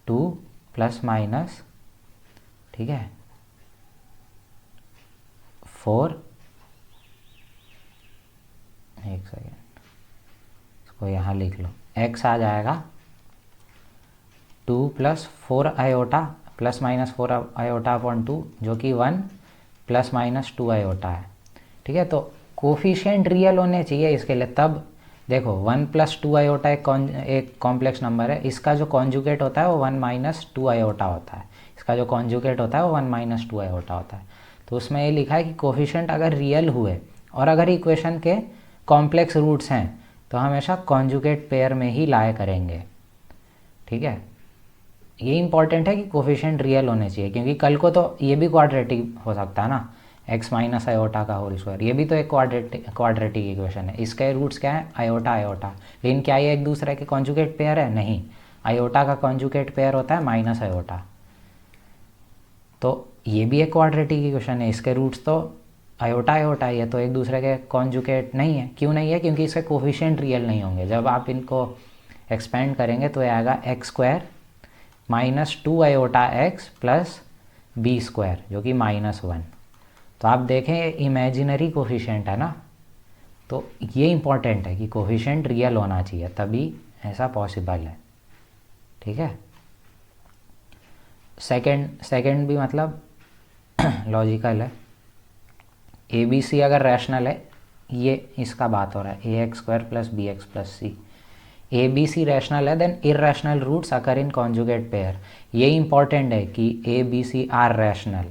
2 ± ठीक है 4, एक सेकेंड इसको यहाँ लिख लो, x आ जाएगा 2 + 4 आयोटा ±4 आयोटा/2, जो कि 1 ± 2 आयोटा है। ठीक है, तो कोफिशिएंट रियल होने चाहिए इसके लिए, तब देखो 1 + 2 आयोटा एक कॉम्प्लेक्स नंबर है, इसका जो कॉन्जुगेट होता है वो 1 - 2 आयोटा होता है, इसका जो कॉन्जुगेट होता है वो 1 - 2 आयोटा होता है। तो उसमें ये लिखा है कि कोफिशिएंट अगर रियल हुए और अगर इक्वेशन के कॉम्प्लेक्स रूट्स हैं तो हमेशा कॉन्जुगेट पेयर में ही लाया करेंगे। ठीक है, ये इंपॉर्टेंट है कि कोफिशिएंट रियल होने चाहिए, क्योंकि कल को तो ये भी क्वाड्रेटिक हो सकता है ना, x - आयोटा का होल स्क्वायर, ये भी तो एक क्वाड्रेटिक इक्वेशन है, इसके रूट्स क्या है आयोटा आयोटा, लेकिन क्या ये एक दूसरे के कॉन्जुगेट पेयर है, नहीं, आयोटा का कॉन्जुगेट पेयर होता है माइनस आयोटा, तो ये भी एक क्वाड्रेटिक इक्वेशन है, इसके रूट्स तो आयोटा आयोटा, ये तो एक दूसरे के कॉन्जुगेट नहीं है। क्यों नहीं है, क्योंकि इसके कोफिशिएंट रियल नहीं होंगे। जब आप इनको एक्सपेंड करेंगे तो ये आएगा x square -2 iota x + b square, जो कि -1। तो आप देखें इमेजिनरी कोफिशिएंट है ना, तो ये इंपॉर्टेंट है कि कोफिशिएंट रियल होना चाहिए, तभी ऐसा पॉसिबल है। ठीक है, सेकंड भी मतलब लॉजिकल है। ए बी सी अगर रैशनल है, ये इसका बात हो रहा है, A X square plus B X plus C, A B C rational है, then irrational roots occur in conjugate pair. ये इंपॉर्टेंट है कि A B C are rational,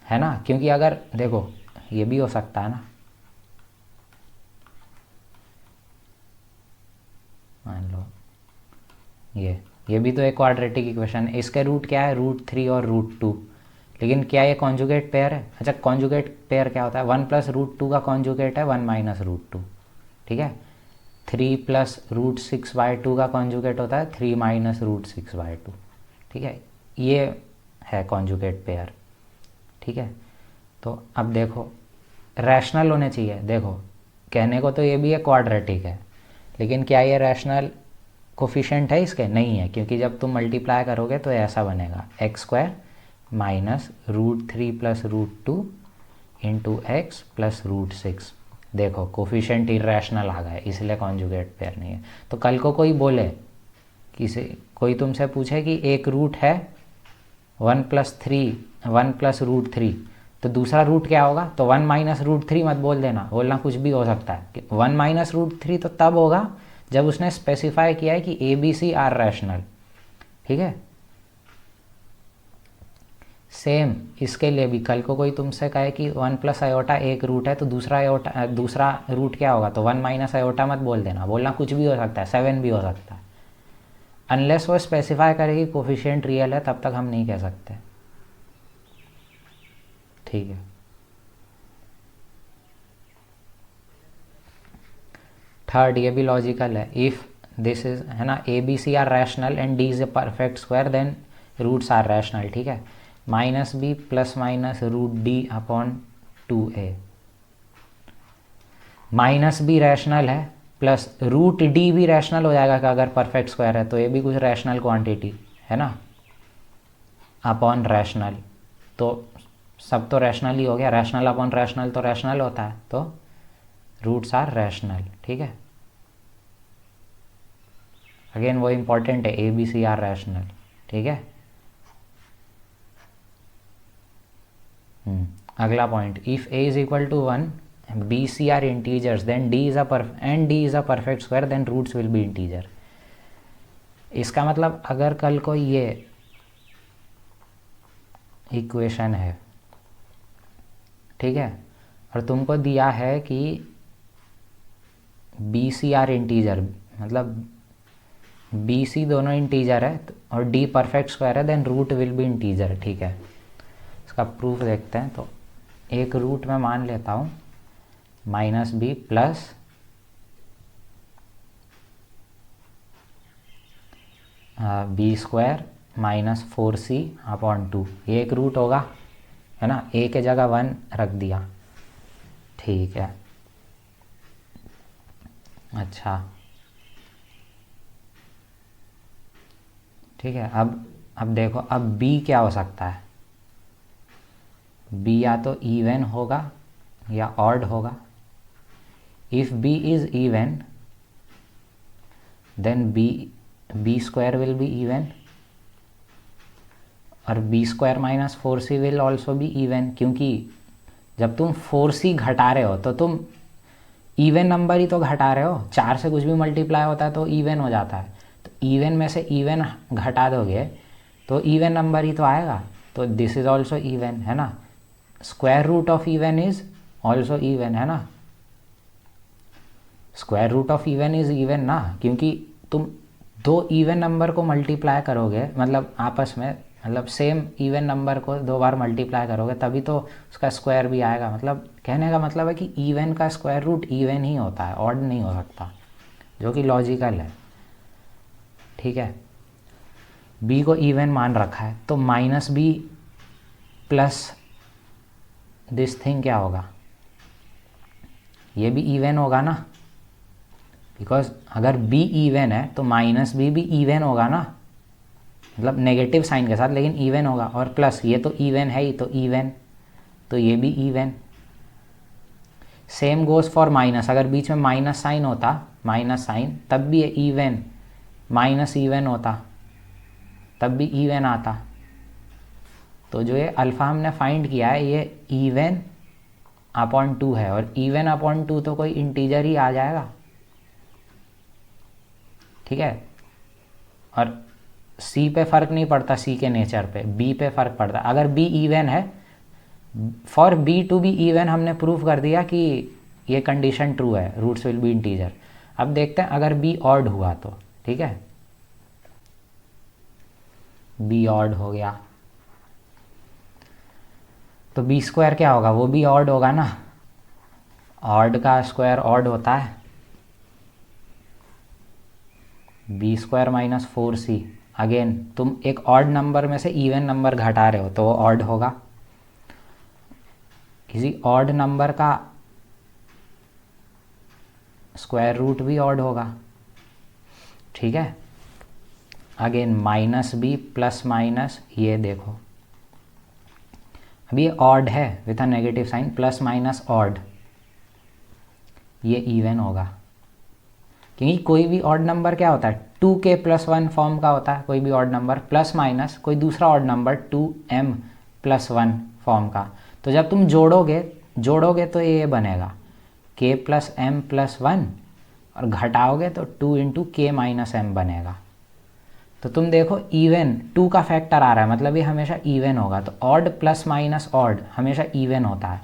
है ना, क्योंकि अगर देखो ये भी हो सकता है ना, मान लो ये भी तो एक क्वाड्रेटिक इक्वेशन है, इसके रूट क्या है, √3 और √2, लेकिन क्या ये कॉन्जुगेट पेयर है? अच्छा, कॉन्जुगेट पेयर क्या होता है, 1 + √2 का कॉन्जुगेट है 1 - √2, ठीक है। 3 + √6/2 का कॉन्जुगेट होता है 3 - √6/2, ठीक है। ये है कॉन्जुगेट पेयर, ठीक है। तो अब देखो रैशनल होने चाहिए, देखो कहने को तो ये भी एक क्वाड्रेटिक है, लेकिन क्या ये रैशनल कोफिशिएंट है इसके? नहीं है, क्योंकि जब तुम मल्टीप्लाई करोगे तो ऐसा बनेगा x² - √3 + √2 × x + √6। देखो कोफिशिएंट इरैशनल आ गए, इसलिए कॉन्जुगेट पेयर नहीं है। तो कल को कोई बोले, कोई तुमसे पूछे कि एक रूट है 1 + √3, तो दूसरा रूट क्या होगा? तो 1 - √3 मत बोल देना, बोलना कुछ भी हो सकता है। 1 - √3 तो तब होगा जब उसने स्पेसिफाई किया है कि A B C are rational, ठीक है। सेम इसके लिए भी, कल को कोई तुमसे कहे कि 1 + i एक रूट है, तो दूसरा रूट क्या होगा? तो 1 - i मत बोल देना, बोलना कुछ भी हो सकता है, 7 भी हो सकता है। अनलेस वो स्पेसिफाई करेगी कोफिशिएंट रियल है, तब तक हम नहीं कह सकते, ठीक है। थर्ड, ये भी लॉजिकल है, इफ़ दिस इज, है ना, a B C are rational and d is a perfect square, then roots are rational, ठीक है। -b ± √d/2a, -b रैशनल है प्लस √d भी रैशनल हो जाएगा, कि अगर परफेक्ट स्क्वायर है तो ये भी कुछ रैशनल क्वांटिटी है ना, अपॉन रैशनल, तो सब तो रैशनल ही हो गया, रैशनल अपॉन रैशनल तो रैशनल होता है, तो रूट्स आर रैशनल, ठीक है। अगेन वो इम्पॉर्टेंट है, a B C are rational, ठीक है। अगला point, if a = 1 b c are integers then d is a perfect square, then roots will be integer. इसका मतलब अगर कल को ये इक्वेशन है, ठीक है, और तुमको दिया है कि बी सी आर इंटीजर, मतलब बी सी दोनों इंटीजर है और डी परफेक्ट स्क्वायर है, then root will be integer, ठीक है। इसका प्रूफ देखते हैं। तो एक रूट में मान लेता हूँ -b प्लस b² - 4c/2, ये एक रूट होगा, है ना, a के जगह 1 रख दिया, ठीक है। अच्छा, ठीक है। अब देखो, अब b क्या हो सकता है? b या तो इवन होगा या ऑड होगा। If b is even, then b² will be even, और b² - 4c will also be even, क्योंकि जब तुम 4c घटा रहे हो तो तुम इवन नंबर ही तो घटा रहे हो, 4 से कुछ भी मल्टीप्लाई होता है तो इवन हो जाता है, तो इवन में से इवन घटा दोगे तो इवन नंबर ही तो आएगा, तो दिस इज ऑल्सो इवन, है ना। Square root of even is also even, है ना, square root of even is even ना, क्योंकि तुम दो इवन नंबर को मल्टीप्लाई करोगे, मतलब आपस में, मतलब सेम इवन नंबर को 2 बार मल्टीप्लाई करोगे तभी तो उसका स्क्वायर भी आएगा। मतलब कहने का मतलब है कि इवन का स्क्वायर रूट इवन ही होता है, ऑड नहीं हो सकता, जो कि लॉजिकल है, ठीक है। b को इवन मान रखा है, तो -b प्लस दिस थिंग क्या होगा? ये भी इवन होगा ना, बिकॉज अगर b इवन है तो -b भी इवन होगा ना, मतलब नेगेटिव साइन के साथ, लेकिन इवन होगा, और प्लस ये तो इवन है ही, तो इवन, तो ये भी even. Same goes for minus, अगर बीच में माइनस साइन होता, माइनस साइन, तब भी ये इवन, माइनस इवन होता, तब भी इवन आता, तो जो ये अल्फ़ा हमने फाइंड किया है ये इवन अपॉन 2 है, और इवन अपॉन 2 तो कोई इंटीजर ही आ जाएगा, ठीक है। और सी पे फ़र्क नहीं पड़ता, सी के नेचर पे, बी पे फ़र्क पड़ता। अगर बी इवन है, for b to be even हमने प्रूव कर दिया कि ये कंडीशन ट्रू है, रूट्स विल बी इंटीजर। अब देखते हैं अगर बी ऑड हुआ तो, ठीक है, बी ऑड हो गया तो बी स्क्वायर क्या होगा, वो भी ऑड होगा ना, ऑड का स्क्वायर ऑड होता है, B square minus 4c। Again तुम एक ऑड नंबर में से इवन नंबर घटा रहे हो तो वो ऑड होगा, किसी ऑड नंबर का स्क्वायर रूट भी ऑड होगा, ठीक है। Again minus b plus minus, ये देखो अब ये ऑड है with a negative sign, plus minus odd, ये इवन होगा, क्योंकि कोई भी ऑड नंबर क्या होता है 2k प्लस 1 फॉर्म का होता है, कोई भी ऑड नंबर, प्लस माइनस कोई दूसरा odd number 2m plus 1 form का। तो जब तुम जोड़ोगे तो ये बनेगा k प्लस m प्लस 1, और घटाओगे तो 2 इंटू k माइनस m बनेगा। तो तुम देखो इवन 2 का फैक्टर आ रहा है, मतलब ये हमेशा इवन होगा, तो ऑड प्लस माइनस ऑड हमेशा इवन होता है।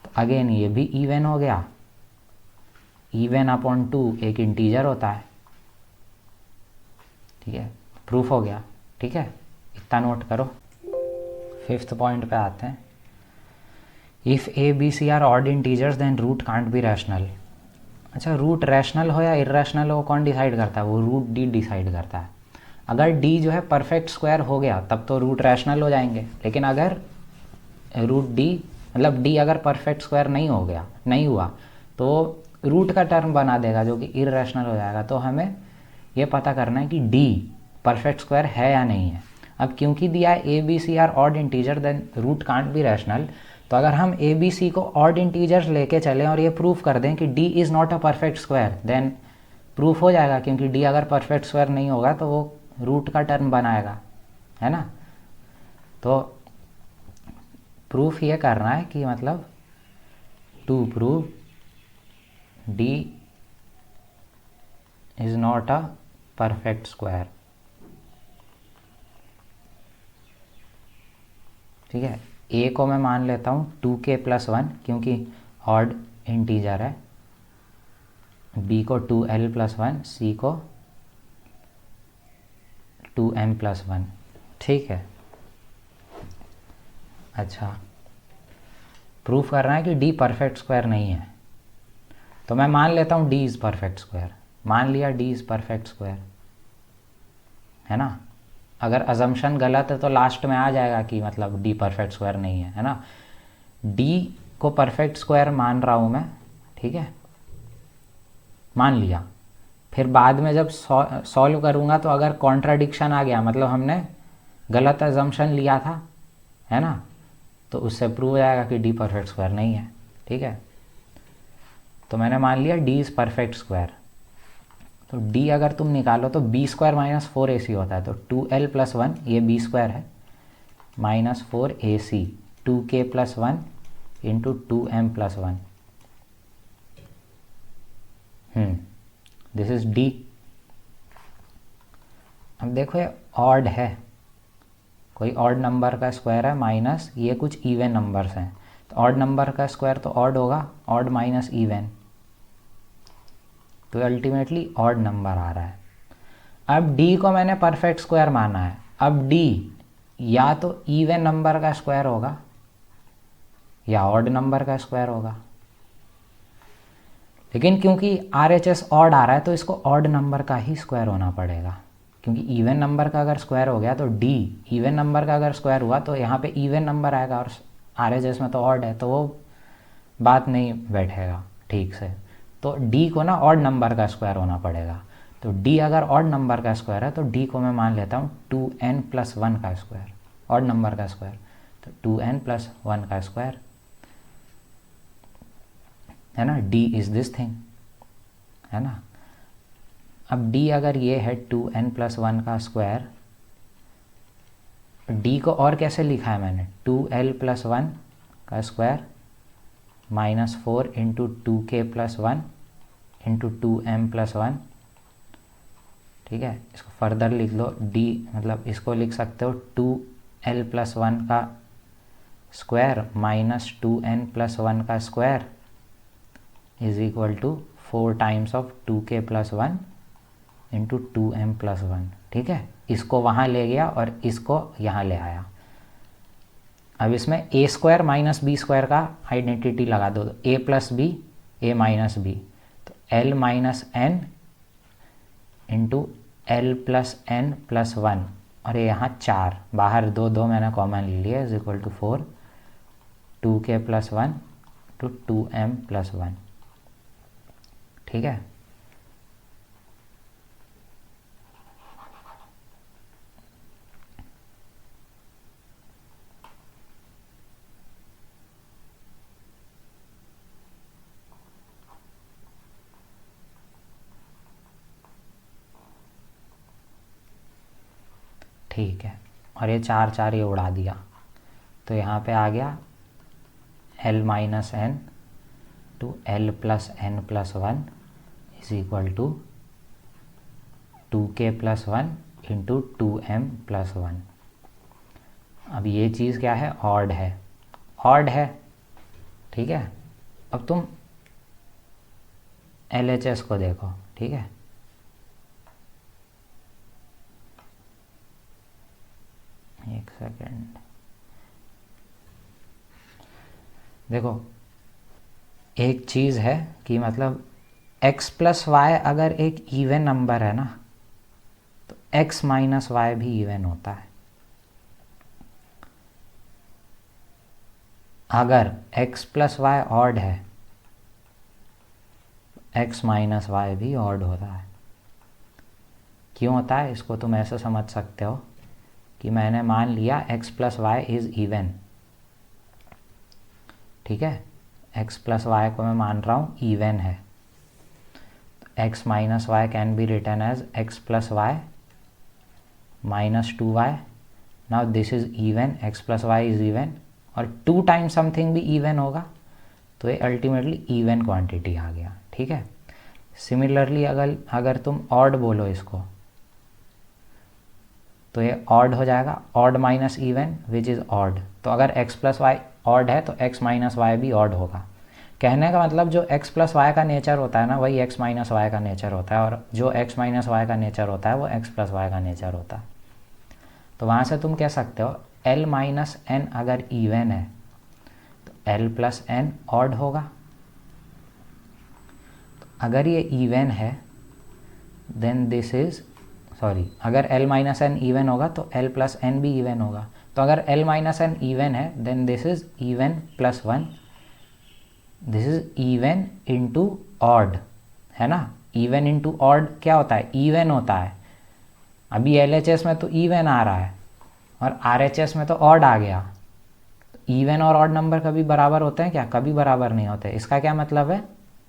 तो अगेन ये भी इवन हो गया, इवन अपॉन 2 एक इंटीजर होता है, ठीक है, प्रूफ हो गया, ठीक है, इतना नोट करो। 5th पॉइंट पे आते हैं। If a B C are odd integers then root can't be rational. अच्छा, रूट रैशनल हो या इरेशनल हो कौन डिसाइड करता है, वो रूट डी डिसाइड करता है। अगर डी जो है परफेक्ट स्क्वायर हो गया तब तो रूट रैशनल हो जाएंगे, लेकिन अगर रूट डी मतलब डी अगर परफेक्ट स्क्वायर नहीं हुआ तो रूट का टर्म बना देगा जो कि इरेशनल हो जाएगा। तो हमें ये पता करना है कि डी परफेक्ट स्क्वायर है या नहीं है। अब क्योंकि दिया है a B C are odd integer then root can't be rational, तो अगर हम ए बी सी को ऑड इंटीजर्स लेके चलें और ये प्रूफ कर दें कि d is not a perfect square, then proof हो जाएगा, क्योंकि डी अगर परफेक्ट स्क्वायर नहीं होगा तो वो रूट का टर्म बनाएगा, है ना। तो प्रूफ ये करना है कि मतलब to prove d is not a perfect square, ठीक है। ए को मैं मान लेता हूँ 2k प्लस 1 क्योंकि ऑड इंटीजर है, बी को 2l प्लस 1, सी को 2m प्लस 1, ठीक है। अच्छा, प्रूफ करना है कि डी परफेक्ट स्क्वायर नहीं है, तो मैं मान लेता हूँ डी इज़ परफेक्ट स्क्वायर। मान लिया डी इज़ परफेक्ट स्क्वायर, है ना। अगर अजम्पशन गलत है तो लास्ट में आ जाएगा कि मतलब डी परफेक्ट स्क्वायर नहीं है, है ना। डी को परफेक्ट स्क्वायर मान रहा हूँ मैं, ठीक है, मान लिया। फिर बाद में जब सॉल्व करूँगा तो अगर कॉन्ट्राडिक्शन आ गया, मतलब हमने गलत अजम्पशन लिया था, है ना, तो उससे प्रूव हो जाएगा कि डी परफेक्ट स्क्वायर नहीं है, ठीक है। तो मैंने मान लिया डी इज़ परफेक्ट स्क्वायर, तो डी अगर तुम निकालो तो बी स्क्वायर माइनस 4ac होता है, तो 2l प्लस 1 ये बी स्क्वायर है minus 4ac, 2k plus 1 into 2m plus 1, this is D. अब देखो ये ऑड है, कोई ऑड नंबर का स्क्वायर है माइनस ये कुछ इवन नंबर्स हैं, तो ऑड नंबर का स्क्वायर तो ऑड होगा, ऑड माइनस इवन, तो अल्टीमेटली ऑड नंबर आ रहा है। अब डी को मैंने परफेक्ट स्क्वायर माना है, अब डी या तो इवन नंबर का स्क्वायर होगा या ऑड नंबर का स्क्वायर होगा, लेकिन क्योंकि RHS ऑड आ रहा है तो इसको ऑड नंबर का ही स्क्वायर होना पड़ेगा, क्योंकि इवन नंबर का अगर स्क्वायर हो गया तो डी इवन नंबर का अगर स्क्वायर हुआ तो यहाँ पे इवन नंबर आएगा, और RHS में तो ऑड है, तो वो बात नहीं बैठेगा ठीक से। तो डी को ना ऑड नंबर का स्क्वायर होना पड़ेगा, तो डी अगर ऑड नंबर का स्क्वायर है तो डी को मैं मान लेता हूँ 2n प्लस 1 का स्क्वायर, ऑड नंबर का स्क्वायर, तो 2n प्लस 1 का स्क्वायर, है ना। डी इज़ दिस थिंग, है ना। अब डी अगर ये है 2n प्लस 1 का स्क्वायर, डी को और कैसे लिखा है मैंने, 2l + 1 का स्क्वायर -4 × 2k + 1 × 2m + 1, ठीक है। इसको फर्दर लिख लो, डी मतलब इसको लिख सकते हो 2l + 1 का स्क्वायर -2n + 1 का square is equal to 4 times of 2k + 1 × 2m + 1, ठीक है। इसको वहाँ ले गया और इसको यहाँ ले आया। अब इसमें a² - b² का आइडेंटिटी लगा दो, a + b a - b, तो l - n × l + n + 1, और ये यहाँ 4, बाहर 2 मैंने कॉमन ले लिया, is equal to 4 2k + 1 × 2m + 1, ठीक है। ठीक है, और ये 4 ये उड़ा दिया, तो यहाँ पे आ गया l - n to l + n + 1 is equal to 2k + 1 × 2m + 1। अब ये चीज़ क्या है, ऑड है, ठीक है। अब तुम LHS को देखो, ठीक है। एक सेकेंड, देखो एक चीज़ है कि मतलब x + y अगर एक इवन नंबर है ना, तो x - y भी इवन होता है। अगर x + y ऑड है, x - y भी ऑड होता है। क्यों होता है, इसको तुम ऐसे समझ सकते हो कि मैंने मान लिया x + y इज़ इवन, ठीक है। x + y को मैं मान रहा हूँ इवन है, x - y can be written as x + y - 2y। Now this is even, x + y is even, और 2 टाइम्स समथिंग भी इवन होगा, तो ये अल्टीमेटली इवन क्वांटिटी आ गया, ठीक है। सिमिलरली अगर तुम ऑड बोलो इसको, तो ये ऑड हो जाएगा, odd - even which is odd. तो अगर x + y ऑड है तो x - y भी ऑड होगा। कहने का मतलब जो x + y का नेचर होता है ना, वही x - y का नेचर होता है, और जो x - y का नेचर होता है वो x + y का नेचर होता है। तो वहाँ से तुम कह सकते हो l - n अगर इवन है तो l + n ऑड होगा। तो अगर ये इवन है देन दिस इज अगर l - n इवन होगा तो l + n भी इवन होगा। तो अगर l - n इवन है then this is even + 1, this is even into odd, है ना। इवन इंटू ऑड क्या होता है, इवन होता है। अभी LHS में तो इवन आ रहा है और RHS में तो ऑड आ गया। इवन और ऑड नंबर कभी बराबर होते हैं क्या, कभी बराबर नहीं होते। इसका क्या मतलब है,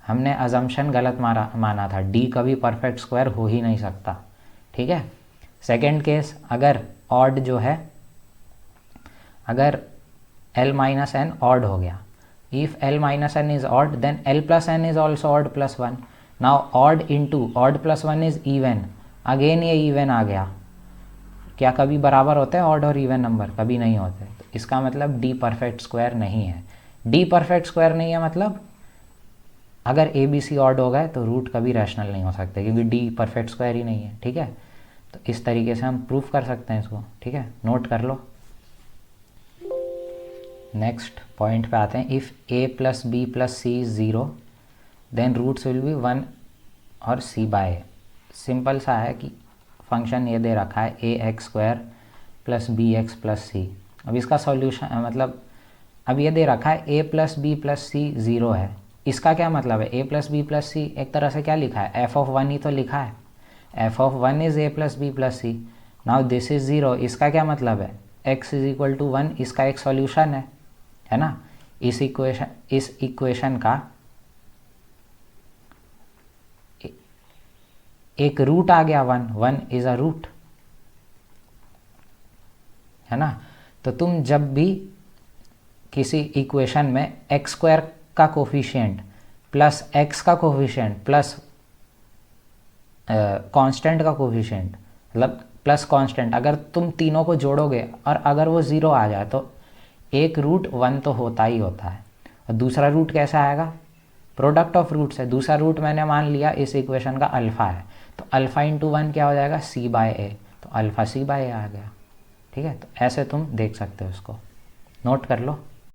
हमने अजम्पशन गलत माना था, d कभी परफेक्ट स्क्वायर हो ही नहीं सकता, ठीक है। सेकेंड केस, अगर ऑड जो है, अगर l - n ऑड हो गया, if l - n is odd then l + n is also odd + 1। now odd into odd + 1 is even, again ये इवन आ गया। क्या कभी बराबर होते हैं ऑड और इवन नंबर, कभी नहीं होते। तो इसका मतलब d परफेक्ट स्क्वायर नहीं है। d परफेक्ट स्क्वायर नहीं है मतलब अगर ABC ऑड हो गए तो रूट कभी रैशनल नहीं हो सकते, क्योंकि d परफेक्ट स्क्वायर ही नहीं है, ठीक है। तो इस तरीके से हम प्रूफ कर सकते हैं इसको, ठीक है, नोट कर लो। नेक्स्ट पॉइंट पे आते हैं, if a + b + c is 0 then roots will be 1 और c/a। सिंपल सा है कि फंक्शन ये दे रखा है ax² + bx + c। अब इसका सॉल्यूशन मतलब अब ये दे रखा है a + b + c 0 है। इसका क्या मतलब है, a + b + c एक तरह से क्या लिखा है, f(1) ही तो लिखा है। f(1) is a + b + c। Now this is 0, इसका क्या मतलब है, x = 1, इसका एक सॉल्यूशन है ना। इस इक्वेशन का एक रूट आ गया 1 इज अ रूट, है ना। तो तुम जब भी किसी इक्वेशन में एक्स स्क्वायर का कोफिशिएंट प्लस एक्स का कोफिशिएंट प्लस कांस्टेंट का कोफिशिएंट, मतलब प्लस कांस्टेंट, अगर तुम तीनों को जोड़ोगे और अगर वो ज़ीरो आ जाए तो एक रूट 1 तो होता ही होता है। और दूसरा रूट कैसा आएगा, प्रोडक्ट ऑफ रूट से। दूसरा रूट मैंने मान लिया इस इक्वेशन का अल्फ़ा है, तो अल्फ़ा इंटू 1 क्या हो जाएगा, सी बाय ए, तो अल्फ़ा सी बाय ए आ गया। ठीक है, तो ऐसे तुम देख सकते हो, उसको नोट कर लो।